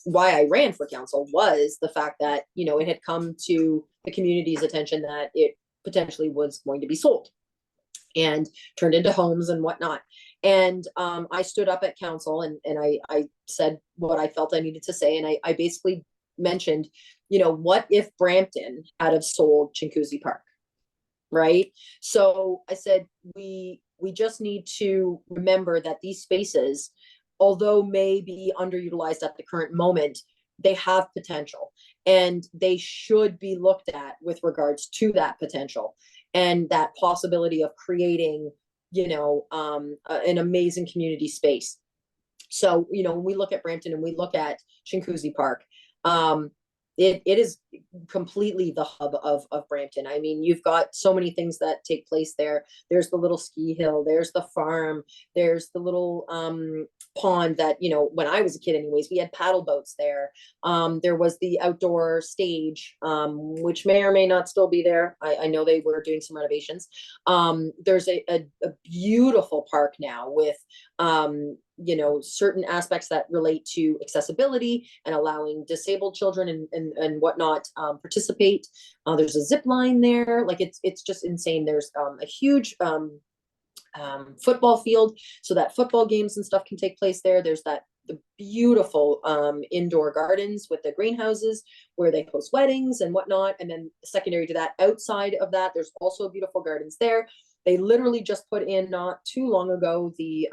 why I ran for council was the fact that, it had come to the community's attention that it potentially was going to be sold and turned into homes and whatnot. And I stood up at council and I said what I felt I needed to say. And I basically mentioned, what if Brampton had have sold Chinguacousy Park, right? So I said, we just need to remember that these spaces, although may be underutilized at the current moment, they have potential and they should be looked at with regards to that potential and that possibility of creating, an amazing community space. So, when we look at Brampton and we look at Chinguacousy Park, it is completely the hub of Brampton. I mean, you've got so many things that take place there. There's the little ski hill, there's the farm, there's the little pond that, when I was a kid anyways, we had paddle boats there. There was the outdoor stage, which may or may not still be there. I know they were doing some renovations. There's a beautiful park now with certain aspects that relate to accessibility and allowing disabled children and whatnot participate. There's a zip line there. Like it's just insane. There's a huge football field so that football games and stuff can take place there. There's the beautiful indoor gardens with the greenhouses where they host weddings and whatnot. And then secondary to that, outside of that, there's also beautiful gardens there. They literally just put in not too long ago the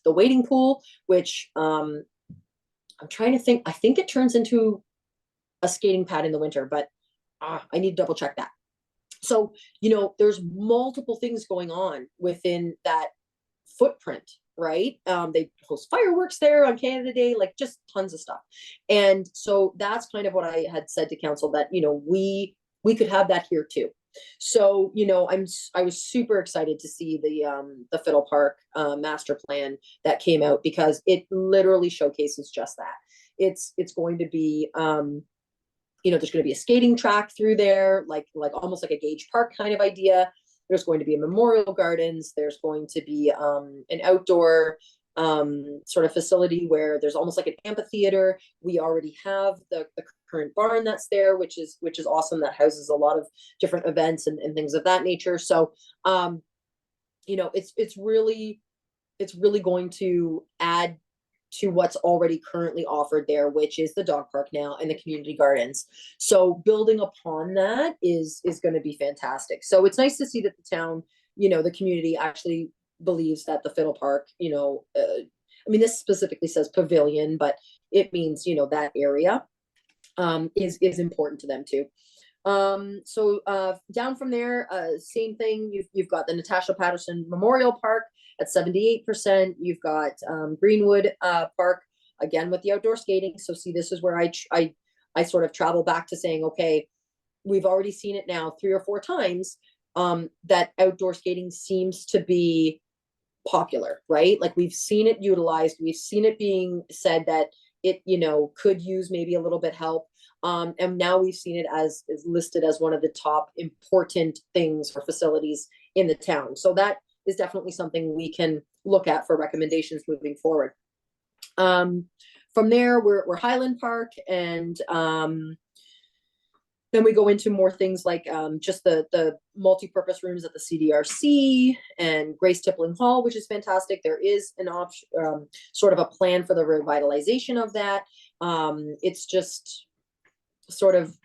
wading pool, which I'm trying to think. I think it turns into a skating pad in the winter, but I need to double check that. So, there's multiple things going on within that footprint, right? They host fireworks there on Canada Day, like just tons of stuff. And so that's kind of what I had said to council that, we could have that here too. So, I was super excited to see the Fiddle Park master plan that came out because it literally showcases just that. It's going to be, there's going to be a skating track through there, like almost like a Gage Park kind of idea. There's going to be a memorial gardens. There's going to be an outdoor sort of facility where there's almost like an amphitheater. We already have the current barn that's there, which is awesome. That houses a lot of different events and things of that nature. So, it's really going to add to what's already currently offered there, which is the dog park now and the community gardens. So building upon that is going to be fantastic. So it's nice to see that the town, the community actually believes that the Fiddle Park, this specifically says pavilion, but it means, that area is important to them too. So down from there, same thing, you've got the Natasha Patterson Memorial Park at 78%. You've got Greenwood Park, again with the outdoor skating. So see, this is where I sort of travel back to saying, okay, we've already seen it now 3 or 4 times, that outdoor skating seems to be popular, right? Like we've seen it utilized. We've seen it being said that it, could use maybe a little bit help. And now we've seen it as is listed as one of the top important things or facilities in the town. So that is definitely something we can look at for recommendations moving forward. From there, we're Highland Park, and then we go into more things like just the multi-purpose rooms at the CDRC and Grace Tippling Hall, which is fantastic. There is an option, sort of a plan for the revitalization of that. It's just sort of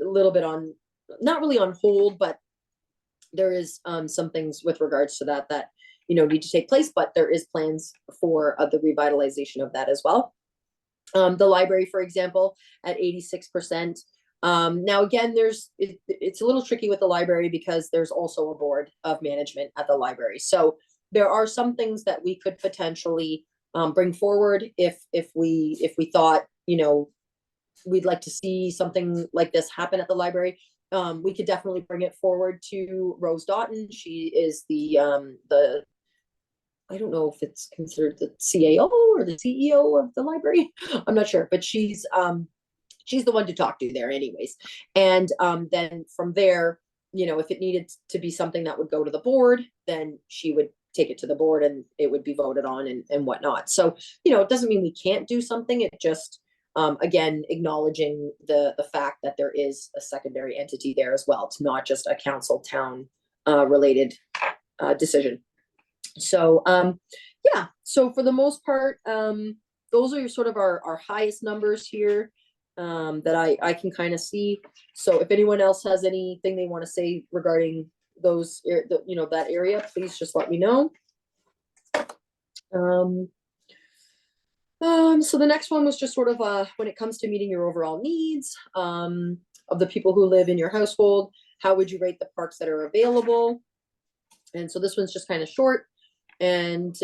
a little bit on, not really on hold, but there is some things with regards to that need to take place, but there is plans for the revitalization of that as well. The library, for example, at 86%. Now again, it's a little tricky with the library because there's also a board of management at the library. So there are some things that we could potentially bring forward if we thought, we'd like to see something like this happen at the library. We could definitely bring it forward to Rose Doughton. She is the I don't know if it's considered the CAO or the CEO of the library. I'm not sure, but she's the one to talk to there anyways. And then from there, if it needed to be something that would go to the board, then she would take it to the board and it would be voted on and whatnot. So, it doesn't mean we can't do something. It just, again, acknowledging the fact that there is a secondary entity there as well. It's not just a council town related decision. So, yeah, so for the most part, those are sort of our highest numbers here that I can kind of see. So if anyone else has anything they want to say regarding those, that area, please just let me know. So the next one was just sort of when it comes to meeting your overall needs of the people who live in your household, how would you rate the parks that are available? And so this one's just kind of short. And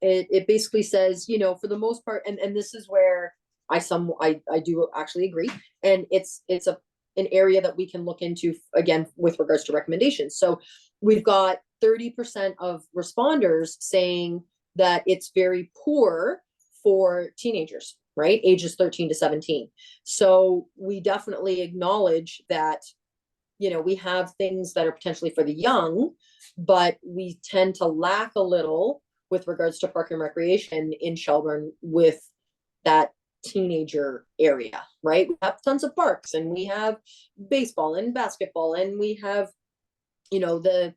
it basically says, for the most part, and this is where I do actually agree. And it's an area that we can look into, again, with regards to recommendations. So we've got 30% of responders saying that it's very poor for teenagers, right? Ages 13 to 17. So we definitely acknowledge that, we have things that are potentially for the young, but we tend to lack a little with regards to park and recreation in Shelburne with that teenager area, right? We have tons of parks and we have baseball and basketball and we have, the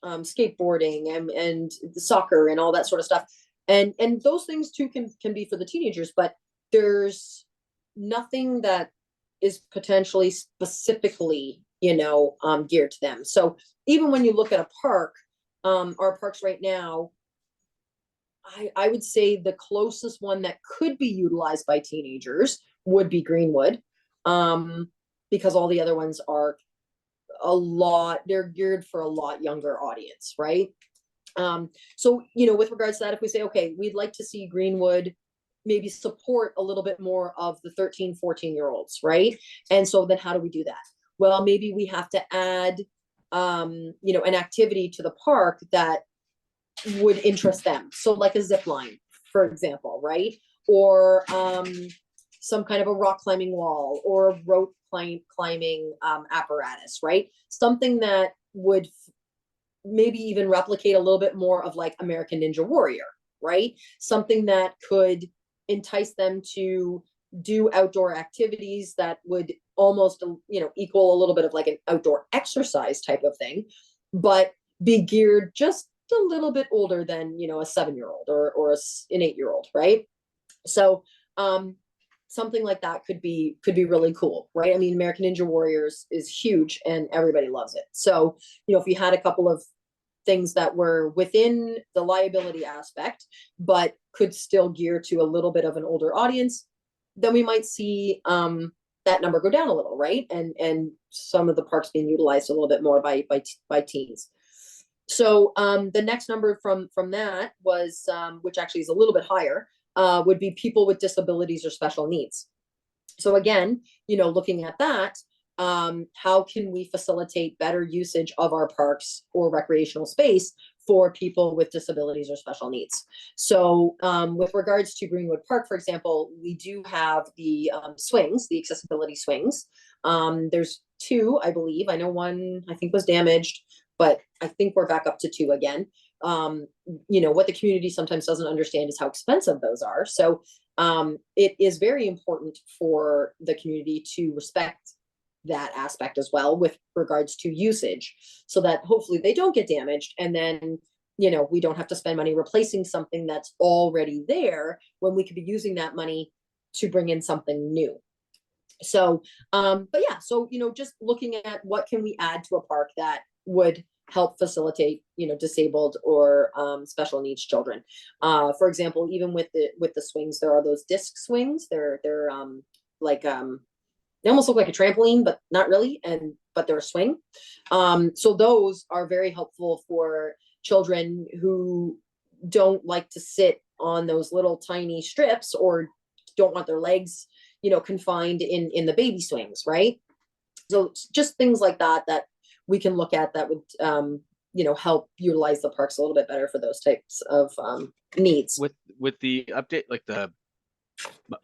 skateboarding and the soccer and all that sort of stuff. And those things too can be for the teenagers, but there's nothing that is potentially specifically, geared to them. So even when you look at a park, our parks right now, I would say the closest one that could be utilized by teenagers would be Greenwood, because all the other ones are they're geared for a lot younger audience, right? So, with regards to that, if we say, okay, we'd like to see Greenwood maybe support a little bit more of the 13, 14-year-olds, right? And so then how do we do that? Well, maybe we have to add, an activity to the park that would interest them. So like a zip line, for example, right? Or some kind of a rock climbing wall or a rope climbing apparatus, right? Something that would maybe even replicate a little bit more of like American Ninja Warrior, right? Something that could entice them to do outdoor activities that would almost, equal a little bit of like an outdoor exercise type of thing, but be geared just a little bit older than, a 7-year-old or an 8-year-old, right? So something like that could be really cool, right? I mean, American Ninja Warriors is huge and everybody loves it. So, if you had a couple of things that were within the liability aspect, but could still gear to a little bit of an older audience, then we might see that number go down a little, right? And some of the parks being utilized a little bit more by teens. So the next number from that was, which actually is a little bit higher, would be people with disabilities or special needs. So again, looking at that, how can we facilitate better usage of our parks or recreational space for people with disabilities or special needs? So with regards to Greenwood Park, for example, we do have the swings, the accessibility swings. There's 2, I believe. I know one, I think, was damaged, but I think we're back up to 2 again. What the community sometimes doesn't understand is how expensive those are. So it is very important for the community to respect that aspect as well with regards to usage, so that hopefully they don't get damaged and then we don't have to spend money replacing something that's already there when we could be using that money to bring in something new. So, but yeah, so, you know, just looking at what can we add to a park that would help facilitate, you know, disabled or special needs children. For example, even with the swings, there are those disc swings. They're like they almost look like a trampoline, but not really, but they're a swing. So those are very helpful for children who don't like to sit on those little tiny strips or don't want their legs, you know, confined in the baby swings, right? So just things like that that we can look at that would you know, help utilize the parks a little bit better for those types of needs. With the update, like the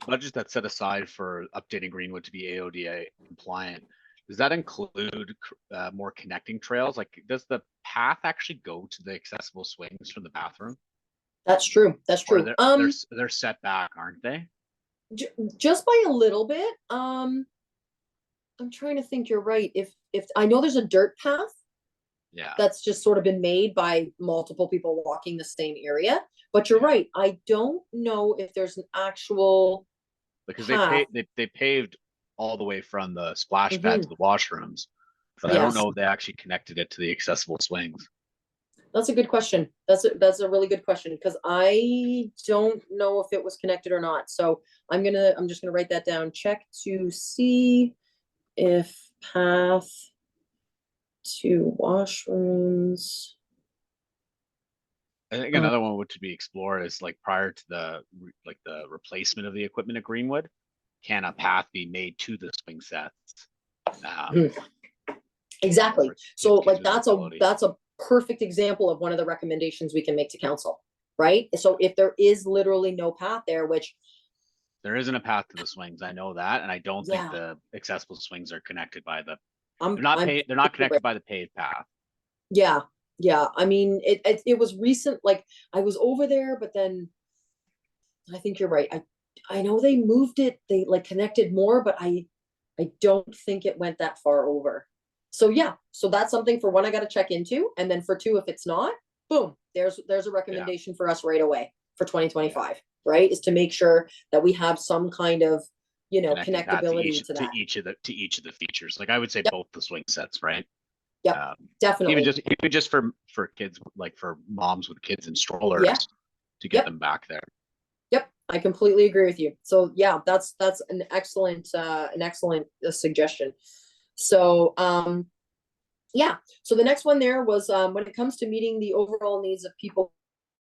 budget that's set aside for updating Greenwood to be AODA compliant, does that include more connecting trails? Like, does the path actually go to the accessible swings from the bathroom? That's true. That's Or true. they're set back, aren't they? Just by a little bit. I'm trying to think. You're right. If I know there's a dirt path Yeah. that's just sort of been made by multiple people walking the same area, but you're Yeah. right. I don't know if there's an actual Because path. they paved all the way from the splash pad to the washrooms, but I Yes. don't know if they actually connected it to the accessible swings. That's a good question. That's a really good question because I don't know if it was connected or not. So I'm just gonna write that down. Check to see if path to washrooms. I think another one to be explored is like prior to the replacement of the equipment at Greenwood, can a path be made to the swing sets? Exactly. for So kids like with that's disabilities. a perfect example of one of the recommendations we can make to council, right? So if there is literally no path there, which There isn't a path to the swings. I know that, and I don't think yeah, the accessible swings are connected by the. I'm They're not I'm paid. They're not completely connected by the paved path. yeah, yeah. I mean, it was recent. Like I was over there, but then I think you're right. I know they moved it. They like connected more, but I don't think it went that far over. So yeah, so that's something for one I got to check into, and then for two, if it's not, boom, there's a recommendation for us right away for 2025. Right, is to make sure that we have some kind of, you know, Connecting path to connectability to that. each of the features. Like I would say Yep. both the swing sets, right? Yep, definitely. Even just for kids, like for moms with kids in strollers, Yeah. to get Yep. them back there. Yep, I completely agree with you. So yeah, that's an excellent suggestion. So yeah, so the next one there was when it comes to meeting the overall needs of people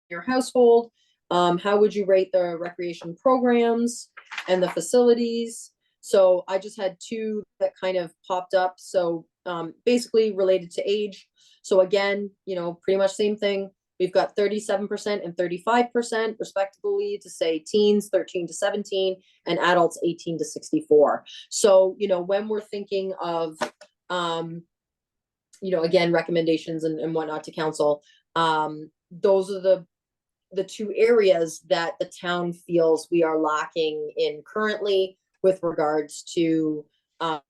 in your household, how would you rate the recreation programs and the facilities? So I just had two that kind of popped up. So basically related to age. So again, you know, pretty much same thing. We've got 37% and 35% respectively to say teens 13 to 17 and adults 18 to 64. So, you know, when we're thinking of, you know, again, recommendations and whatnot to council, those are the two areas that the town feels we are lacking in currently with regards to, you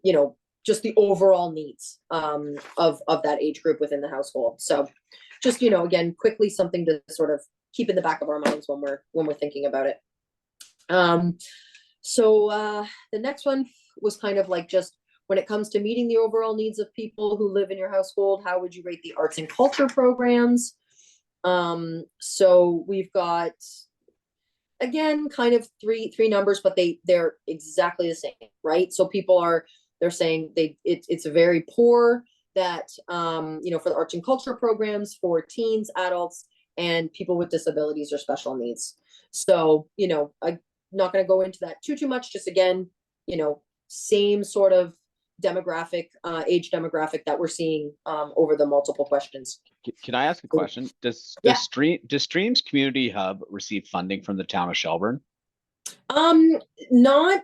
know, just the overall needs of that age group within the household. So just, you know, again, quickly something to sort of keep in the back of our minds when we're thinking about it. So the next one was kind of like just when it comes to meeting the overall needs of people who live in your household, how would you rate the arts and culture programs? So we've got, again, kind of three numbers, but they're exactly the same, right? So they're saying it's very poor that, you know, for the arts and culture programs for teens, adults, and people with disabilities or special needs. So, you know, I'm not going to go into that too much, just again, you know, same sort of demographic, age demographic that we're seeing over the multiple questions. Can I ask a question? Does Streams Community Hub receive funding from the town of Shelburne? Not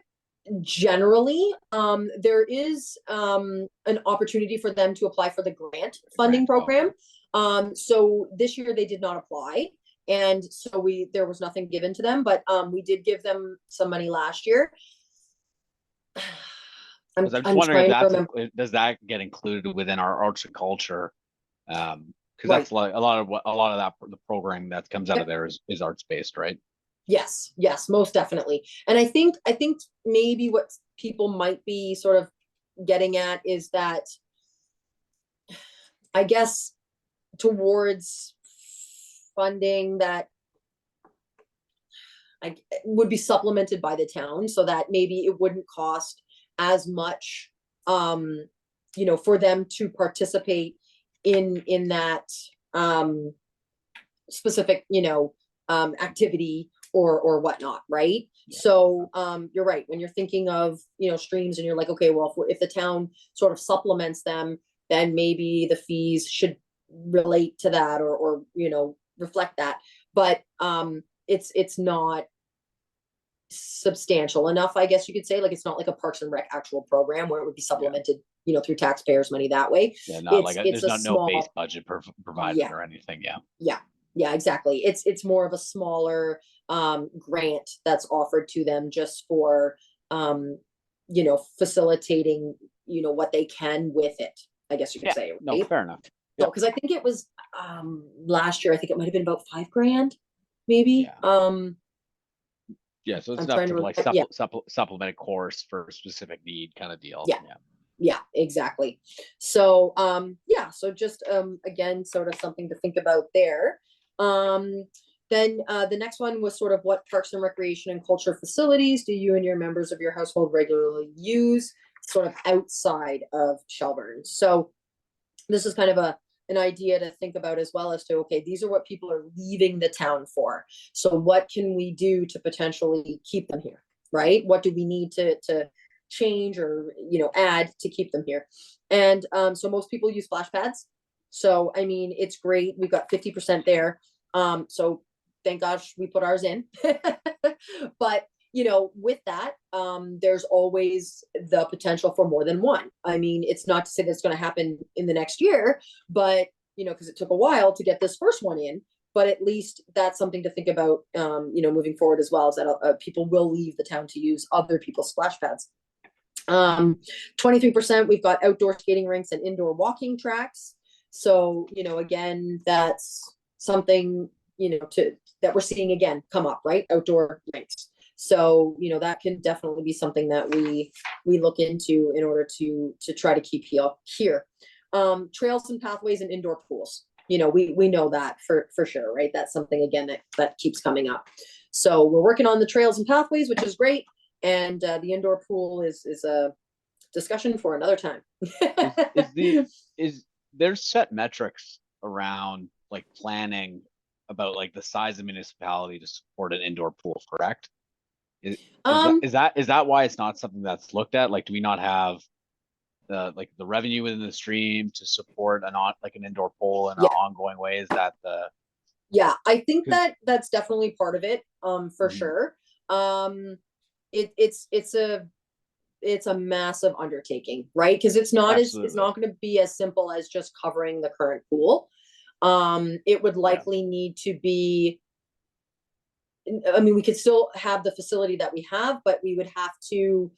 generally. There is an opportunity for them to apply for the grant funding program. So this year they did not apply, and so there was nothing given to them, but we did give them some money last year. I'm just wondering if does that get included within our arts and culture? Because that's like a lot of that the programming that comes out of there is arts based, right? Yes, yes, most definitely. And I think maybe what people might be sort of getting at is that, I guess, towards funding that would be supplemented by the town, so that maybe it wouldn't cost as much, for them to participate in that specific, activity or whatnot, right? Yeah. So you're right, when you're thinking of, streams, and you're like, okay, well, if the town sort of supplements them, then maybe the fees should relate to that, or reflect that. But it's not substantial enough, I guess you could say. Like, it's not like a Parks and Rec actual program where it would be supplemented, through taxpayers' money that way. Yeah, not like It's there's a not no small, base budget provided Yeah. or anything. Yeah. yeah, exactly. It's more of a smaller grant that's offered to them, just for facilitating, what they can with it, I guess you could Yeah. say, No, right? fair enough. So, because I think it was last year, I think it might have been about $5,000, maybe. Yeah. Yeah, so it's I'm enough trying to to like remember- yeah. supplement a course for a specific need kind of deal. Yeah. Yeah, exactly. So so just again, sort of something to think about there. Then the next one was sort of, what parks and recreation and culture facilities do you and your members of your household regularly use, sort of outside of Shelburne? So this is kind of an idea to think about as well, as to, okay, these are what people are leaving the town for. So what can we do to potentially keep them here, right? What do we need to change or, add to keep them here? And so most people use splash pads. So, I mean, it's great. We've got 50% there. So thank gosh we put ours in. But, with that, there's always the potential for more than one. I mean, it's not to say that's going to happen in the next year, but, because it took a while to get this first one in. But at least that's something to think about, moving forward as well, is that people will leave the town to use other people's splash pads. 23%, we've got outdoor skating rinks and indoor walking tracks. So, again, that's something, that we're seeing again come up, right? Outdoor rinks. So, that can definitely be something that we look into in order to try to keep here. Trails and pathways and indoor pools. We know that for sure, right? That's something, again, that keeps coming up. So we're working on the trails and pathways, which is great. And the indoor pool is a discussion for another time. Is there's set metrics around like planning about like the size of municipality to support an indoor pool, correct? Is that why it's not something that's looked at? Like, do we not have the revenue within the stream to support an indoor pool in an ongoing way? Is that Yeah, I think that's definitely part of it, for sure. It's a massive undertaking, right? Because it's not going to be as simple as just covering the current pool. It would likely need to be, I mean, we could still have the facility that we have, but we would have to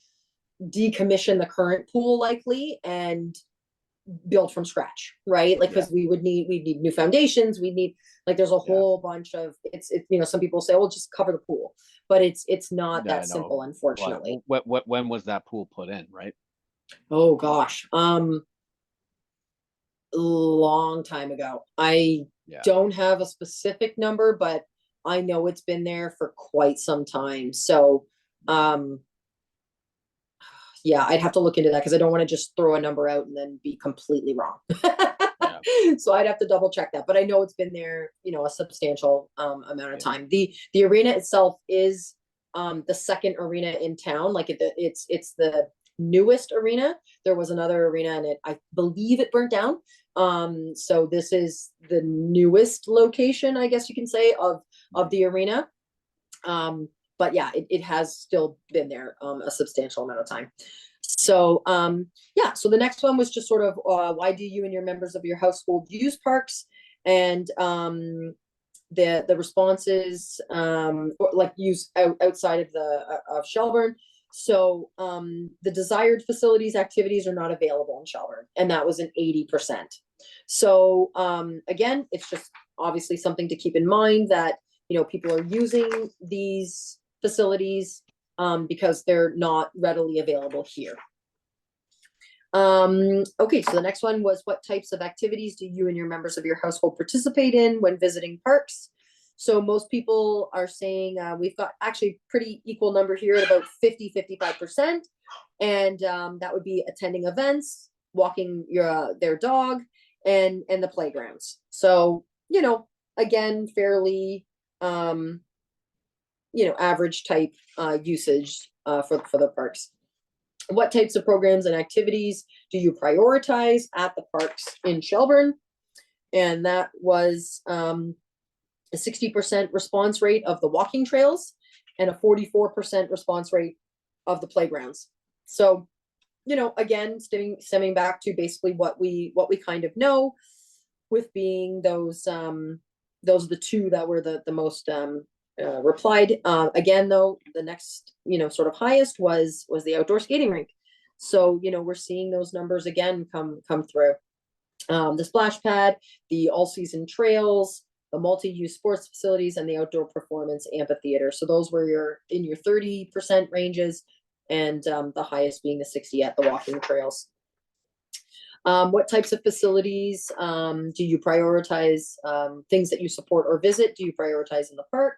decommission the current pool likely and build from scratch, right? Like, because we'd need new foundations, there's a whole bunch of, it's some people say, well, just cover the pool, but it's not that simple, unfortunately. When was that pool put in, right? Oh gosh, long time ago. I don't have a specific number, but I know it's been there for quite some time. So I'd have to look into that, because I don't want to just throw a number out and then be completely wrong. So I'd have to double check that, but I know it's been there, a substantial amount of time. The arena itself is the second arena in town. Like, it's the newest arena. There was another arena, and I believe it burnt down. So this is the newest location, I guess you can say, of the arena. But yeah, it has still been there a substantial amount of time. So so the next one was just sort of why do you and your members of your household use parks? And the responses, like, use outside of Shelburne. So the desired facilities activities are not available in Shelburne, and that was an 80%. So again, it's just obviously something to keep in mind, that people are using these facilities because they're not readily available here. Okay, so the next one was, what types of activities do you and your members of your household participate in when visiting parks? So most people are saying we've got actually pretty equal number here at about 55%. And that would be attending events, walking their dog, and the playgrounds. So, again, fairly, average type usage for the parks. What types of programs and activities do you prioritize at the parks in Shelburne? And that was a 60% response rate of the walking trails and a 44% response rate of the playgrounds. So, again, stemming back to basically what we kind of know, with being those are the two that were the most replied. Again, though, the next sort of highest was the outdoor skating rink. So we're seeing those numbers again come through. The splash pad, the all-season trails, the multi-use sports facilities, and the outdoor performance amphitheater. So those were in your 30% ranges, and the highest being the 60 at the walking trails. What types of facilities do you prioritize? Things that you support or visit, do you prioritize in the park?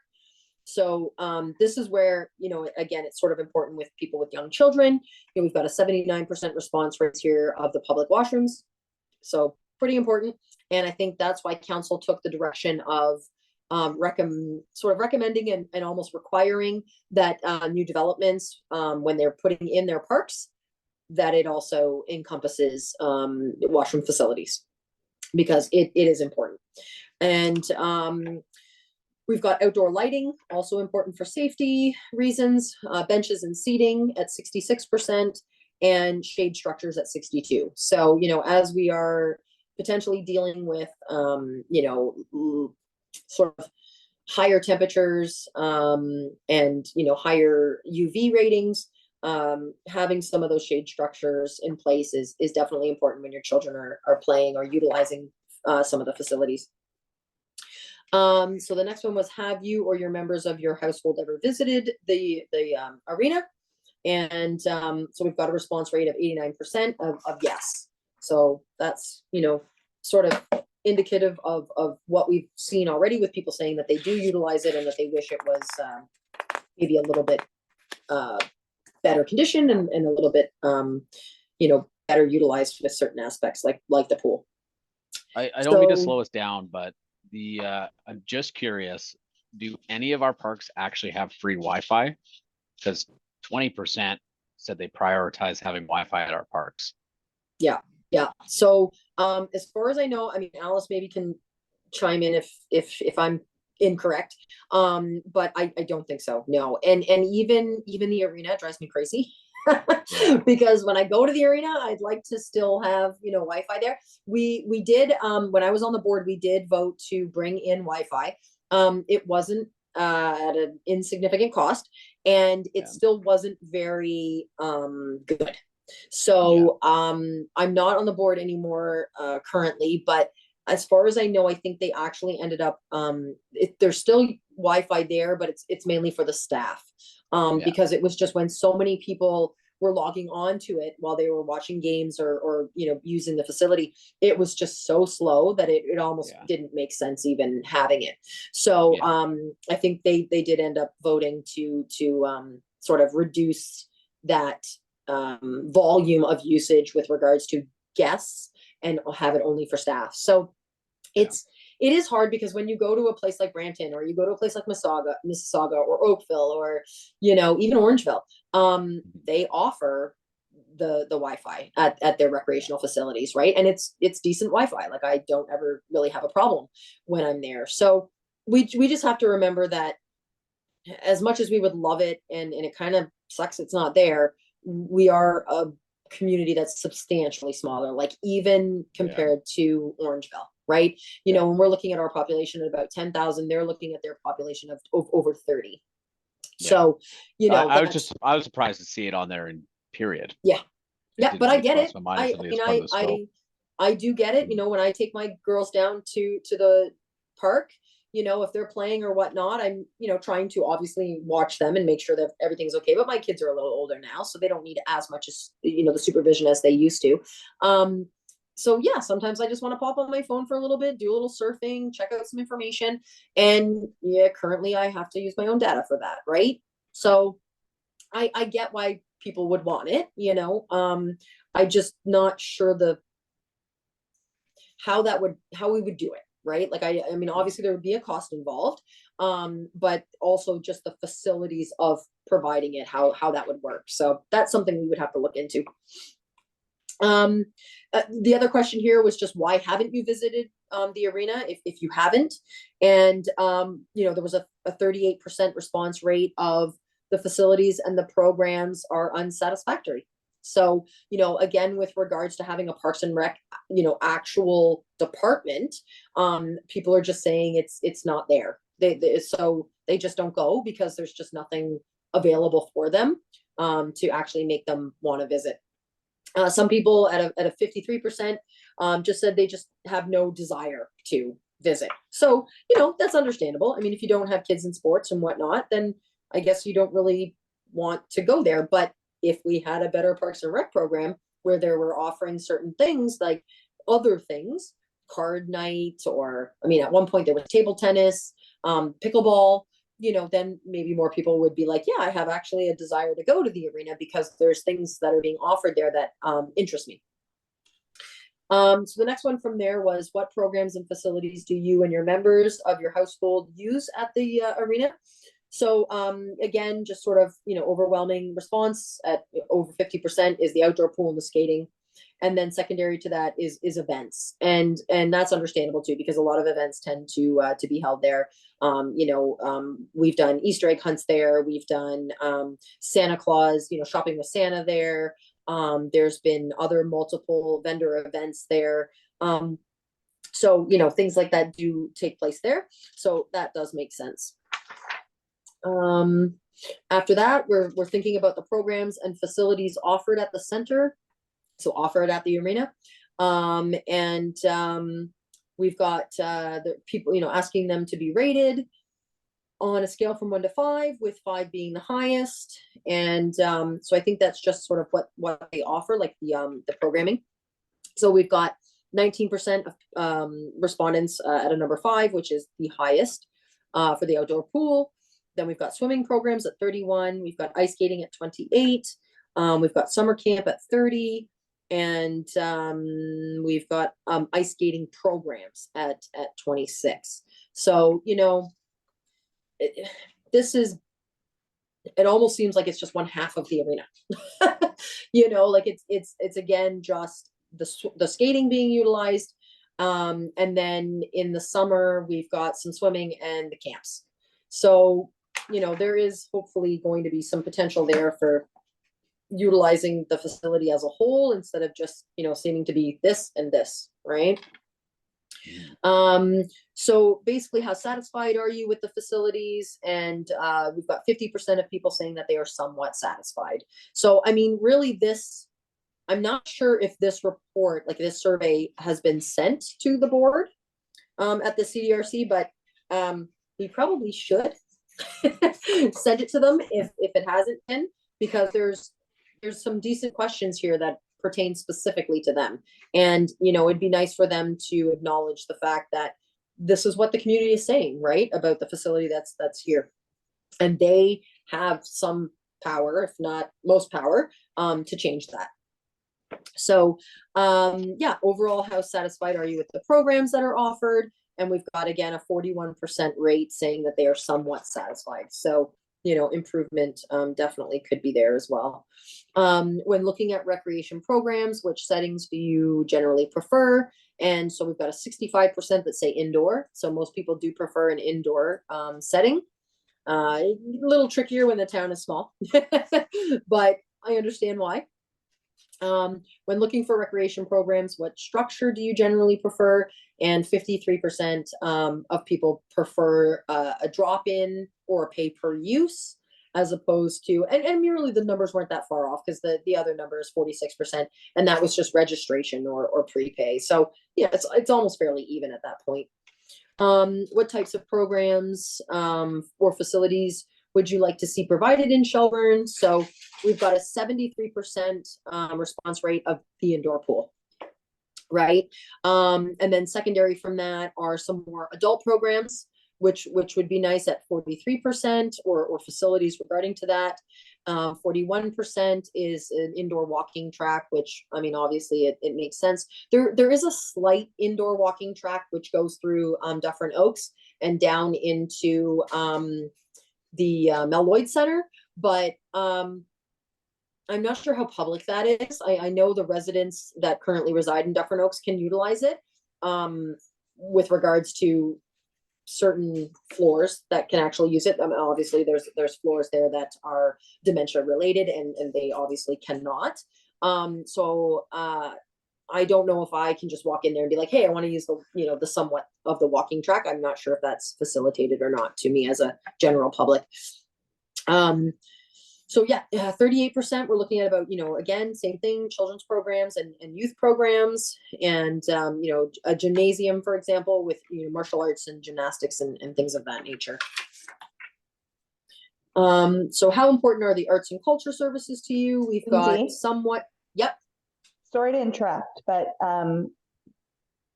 So this is where, again, it's sort of important with people with young children. We've got a 79% response rate here of the public washrooms. So pretty important. And I think that's why council took the direction of recommending and almost requiring that new developments, when they're putting in their parks, that it also encompasses washroom facilities, because it is important. And we've got outdoor lighting, also important for safety reasons, benches and seating at 66%, and shade structures at 62%. So, as we are potentially dealing with, sort of higher temperatures and, higher UV ratings, having some of those shade structures in place is definitely important when your children are playing or utilizing some of the facilities. So the next one was, have you or your members of your household ever visited the arena? And so we've got a response rate of 89% of yes. So that's, sort of indicative of what we've seen already, with people saying that they do utilize it and that they wish it was maybe a little bit better condition and a little bit, better utilized with certain aspects like the pool. I don't mean to slow us down, but I'm just curious, do any of our parks actually have free Wi-Fi? Because 20% said they prioritize having Wi-Fi at our parks. Yeah. So as far as I know, I mean, Alice maybe can chime in if I'm incorrect, but I don't think so. No, and even the arena drives me crazy. Because when I go to the arena, I'd like to still have Wi-Fi there. We did when I was on the board, we did vote to bring in Wi-Fi. It wasn't at an insignificant cost, and it still wasn't very good. So I'm not on the board anymore currently, but as far as I know, I think they actually ended up there's still Wi-Fi there, but it's mainly for the staff. Because it was just when so many people were logging on to it while they were watching games or using the facility, it was just so slow that it almost didn't make sense even having it. So I think they did end up voting to sort of reduce that volume of usage with regards to guests and have it only for staff. So it is hard, because when you go to a place like Brampton, or you go to a place like Mississauga or Oakville, or even Orangeville, they offer the Wi-Fi at their recreational facilities, right? And it's decent Wi-Fi. Like, I don't ever really have a problem when I'm there. So we just have to remember that, as much as we would love it, and it kind of sucks it's not there, we are a community that's substantially smaller, like even compared to Orangeville, right? When we're looking at our population at about 10,000, they're looking at their population of over 30. So, I was surprised to see it on there in period. But I get it. I do get it. When I take my girls down to the park, you know, if they're playing or whatnot, I'm, you know, trying to obviously watch them and make sure that everything's okay. But my kids are a little older now, so they don't need as much as, you know, the supervision as they used to. So yeah, sometimes I just want to pop on my phone for a little bit, do a little surfing, check out some information. And yeah, currently I have to use my own data for that, right? So I get why people would want it, you know. I just not sure how we would do it, right? Like I mean, obviously there would be a cost involved, but also just the facilities of providing it, how that would work. So that's something we would have to look into. The other question here was just, why haven't you visited the arena if you haven't? And you know, there was a 38% response rate of the facilities and the programs are unsatisfactory. So, you know, again, with regards to having a Parks and Rec, you know, actual department, people are just saying it's not there. So they just don't go because there's just nothing available for them to actually make them want to visit. Some people at a 53% just said they just have no desire to visit. So, you know, that's understandable. I mean, if you don't have kids in sports and whatnot, then I guess you don't really want to go there. But if we had a better Parks and Rec program where they were offering certain things, like other things, card night, or, I mean, at one point there was table tennis, pickleball, you know, then maybe more people would be like, yeah, I have actually a desire to go to the arena because there's things that are being offered there that interest me. So the next one from there was, what programs and facilities do you and your members of your household use at the arena? So again, just sort of, you know, overwhelming response at over 50% is the outdoor pool and the skating. And then secondary to that is events. And that's understandable too, because a lot of events tend to be held there. You know, we've done Easter egg hunts there. We've done Santa Claus, you know, shopping with Santa there. There's been other multiple vendor events there. So, you know, things like that do take place there. So that does make sense. After that, we're thinking about the programs and facilities offered at the center. So offered at the arena. We've got the people, you know, asking them to be rated on a scale from 1 to 5, with 5 being the highest. And so I think that's just sort of what they offer, like the programming. So we've got 19% of respondents at a number 5, which is the highest for the outdoor pool. Then we've got swimming programs at 31. We've got ice skating at 28. We've got summer camp at 30. And we've got ice skating programs at 26. So, you know, it almost seems like it's just one half of the arena. You know, like it's again just the skating being utilized, and then in the summer we've got some swimming and the camps. So, you know, there is hopefully going to be some potential there for utilizing the facility as a whole instead of just, you know, seeming to be this and this, right? So basically, how satisfied are you with the facilities? And we've got 50% of people saying that they are somewhat satisfied. So, I mean, really I'm not sure if this report, like this survey, has been sent to the board at the CDRC, but we probably should send it to them if it hasn't been, because there's some decent questions here that pertain specifically to them. And, you know, it'd be nice for them to acknowledge the fact that this is what the community is saying, right, about the facility that's here. And they have some power, if not most power, to change that. So, yeah, overall, how satisfied are you with the programs that are offered? And we've got, again, a 41% rate saying that they are somewhat satisfied. So, you know, improvement definitely could be there as well. When looking at recreation programs, which settings do you generally prefer? And so we've got a 65% that say indoor. So most people do prefer an indoor setting. A little trickier when the town is small, but I understand why. When looking for recreation programs, what structure do you generally prefer? And 53% of people prefer a drop-in or a pay-per-use, as opposed to, and really the numbers weren't that far off, because the other number is 46%, and that was just registration or prepay. So yeah, it's almost fairly even at that point. What types of programs or facilities would you like to see provided in Shelburne? So we've got a 73% response rate of the indoor pool, right? And then secondary from that are some more adult programs, which would be nice at 43%, or facilities regarding to that. 41% is an indoor walking track, which, I mean, obviously it makes sense. There is a slight indoor walking track which goes through Dufferin Oaks and down into the Mel Lloyd Center, but I'm not sure how public that is. I know the residents that currently reside in Dufferin Oaks can utilize it with regards to certain floors that can actually use it. I mean, obviously there's floors there that are dementia related and they obviously cannot. So I don't know if I can just walk in there and be like, hey, I want to use the somewhat of the walking track. I'm not sure if that's facilitated or not to me as a general public. So yeah, 38%, we're looking at about, again, same thing, children's programs and youth programs, and, a gymnasium, for example, with, martial arts and gymnastics and things of that nature. So how important are the arts and culture services to you? We've got Lindsay? somewhat, yep. Sorry to interrupt, but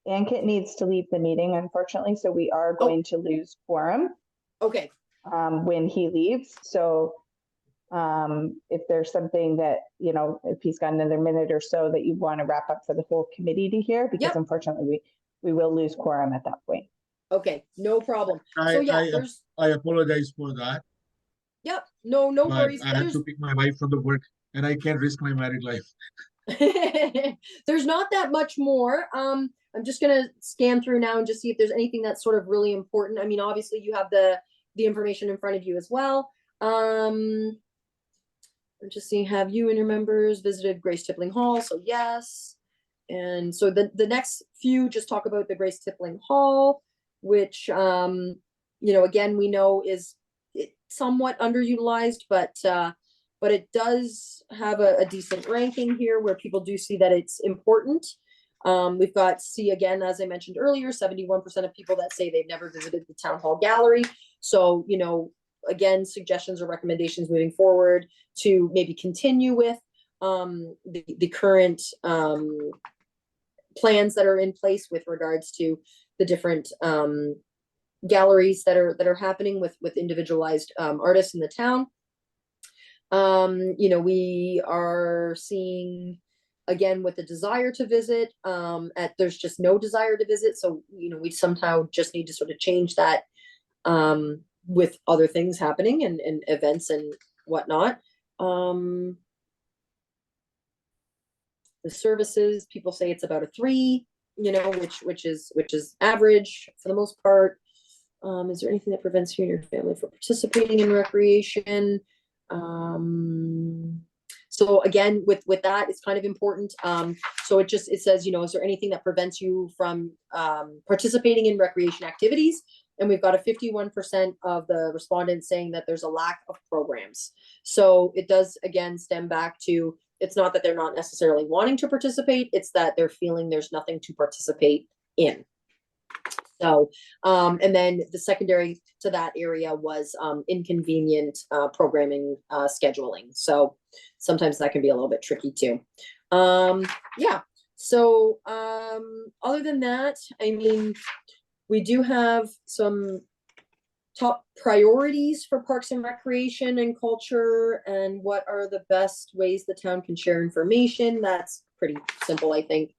Ankit needs to leave the meeting, unfortunately, so we are going to lose quorum Okay, when he leaves. So if there's something that, if he's got another minute or so that you want to wrap up for the whole committee to hear, because Yep. unfortunately we will lose quorum at that point. okay, no problem. So yeah, I apologize for that, yep, no but worries. I have to pick my wife from the work and I can't risk my married life. There's not that much more. I'm just gonna scan through now and just see if there's anything that's sort of really important. I mean, obviously you have the information in front of you as well. I'm just seeing, have you and your members visited Grace Tippling Hall? So yes. And so the next few just talk about the Grace Tippling Hall, which again, we know is somewhat underutilized, but it does have a decent ranking here where people do see that it's important. We've got C again, as I mentioned earlier, 71% of people that say they've never visited the town hall gallery. So, again, suggestions or recommendations moving forward to maybe continue with the current plans that are in place with regards to the different galleries that are happening with individualized artists in the town. We are seeing, again, with the desire to visit, there's just no desire to visit. So, we somehow just need to sort of change that with other things happening and events and whatnot. The services, people say it's about a 3, which is average for the most part. Is there anything that prevents you and your family from participating in recreation? So again, with that, it's kind of important. So it says, is there anything that prevents you from participating in recreation activities? And we've got a 51% of the respondents saying that there's a lack of programs. So it does, again, stem back to, it's not that they're not necessarily wanting to participate, it's that they're feeling there's nothing to participate in. So, and then the secondary to that area was inconvenient programming scheduling. So sometimes that can be a little bit tricky too. Yeah. So other than that, I mean, we do have some top priorities for Parks and Recreation and culture, and what are the best ways the town can share information. That's pretty simple, I think.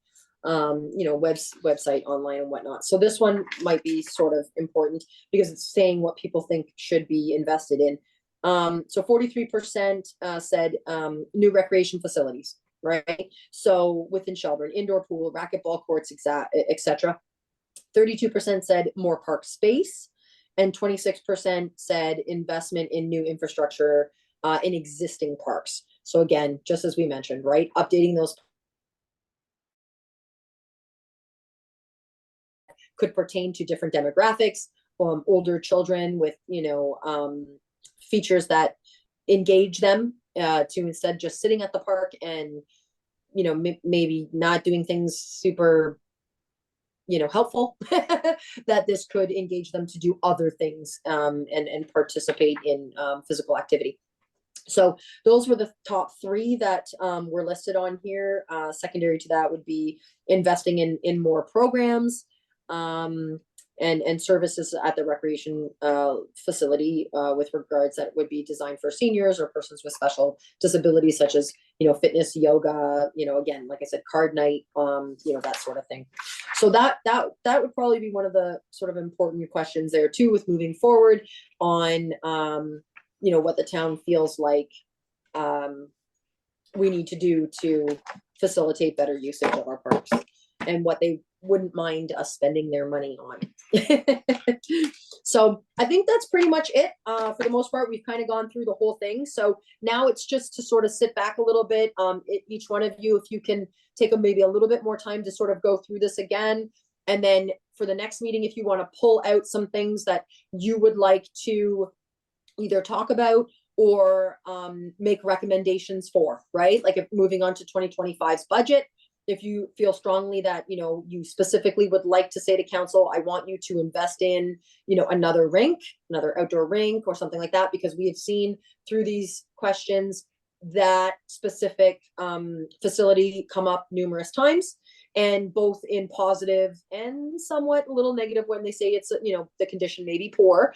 Website, online, and whatnot. So this one might be sort of important because it's saying what people think should be invested in. So 43% said new recreation facilities, right? So within Shelburne, indoor pool, racquetball courts, etc. 32% said more park space, and 26% said investment in new infrastructure in existing parks. So again, just as we mentioned, right, updating those could pertain to different demographics, older children with, features that engage them to instead just sitting at the park and, maybe not doing things super helpful, that this could engage them to do other things, and participate in, physical activity. So those were the top three that, were listed on here. Secondary to that would be investing in more programs, and services at the recreation, facility, with regards that would be designed for seniors or persons with special disabilities, such as, fitness, yoga, again, like I said, card night, that sort of thing. So that would probably be one of the sort of important questions there too, with moving forward on, what the town feels like, we need to do to facilitate better usage of our parks, and what they wouldn't mind us spending their money on. So I think that's pretty much it. For the most part, we've kind of gone through the whole thing. So now it's just to sort of sit back a little bit. Each one of you, if you can take maybe a little bit more time to sort of go through this again. And then for the next meeting, if you want to pull out some things that you would like to either talk about or, make recommendations for, right? Like if moving on to 2025's budget, if you feel strongly that, you specifically would like to say to council, I want you to invest in, another rink, another outdoor rink or something like that, because we have seen through these questions that specific, facility come up numerous times, and both in positive and somewhat a little negative when they say it's, the condition may be poor.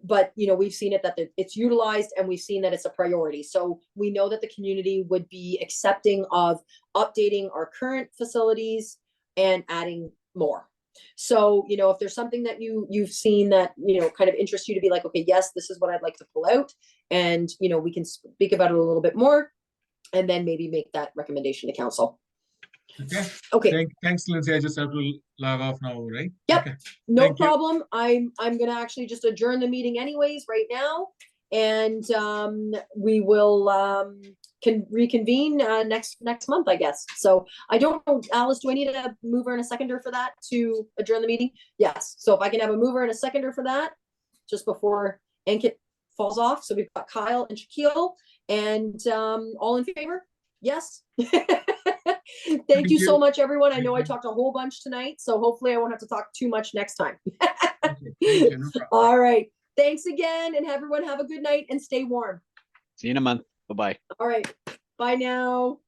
But we've seen it that it's utilized, and we've seen that it's a priority. So we know that the community would be accepting of updating our current facilities and adding more. So, if there's something that you've seen that, kind of interests you to be like, okay, yes, this is what I'd like to pull out. And, we can speak about it a little bit more, and then maybe make that recommendation to council. Okay. Okay. Thanks, Lindsay. I just have to log off now, right? Yep. Okay. No Thank you. problem. I'm gonna actually just adjourn the meeting anyways right now. And we will can reconvene next month, I guess. So I don't know, Alice, do I need a mover and a seconder for that to adjourn the meeting? Yes. So if I can have a mover and a seconder for that, just before Ankit falls off. So we've got Kyle and Shaquille, and all in favor? Yes. Thank you so much, everyone. I know I talked a whole bunch tonight, so hopefully I won't have to talk too much next time. Okay, thank you. No problem. All right. Thanks again, and everyone have a good night and stay warm. See you in a month. Bye-bye. All right. Bye now.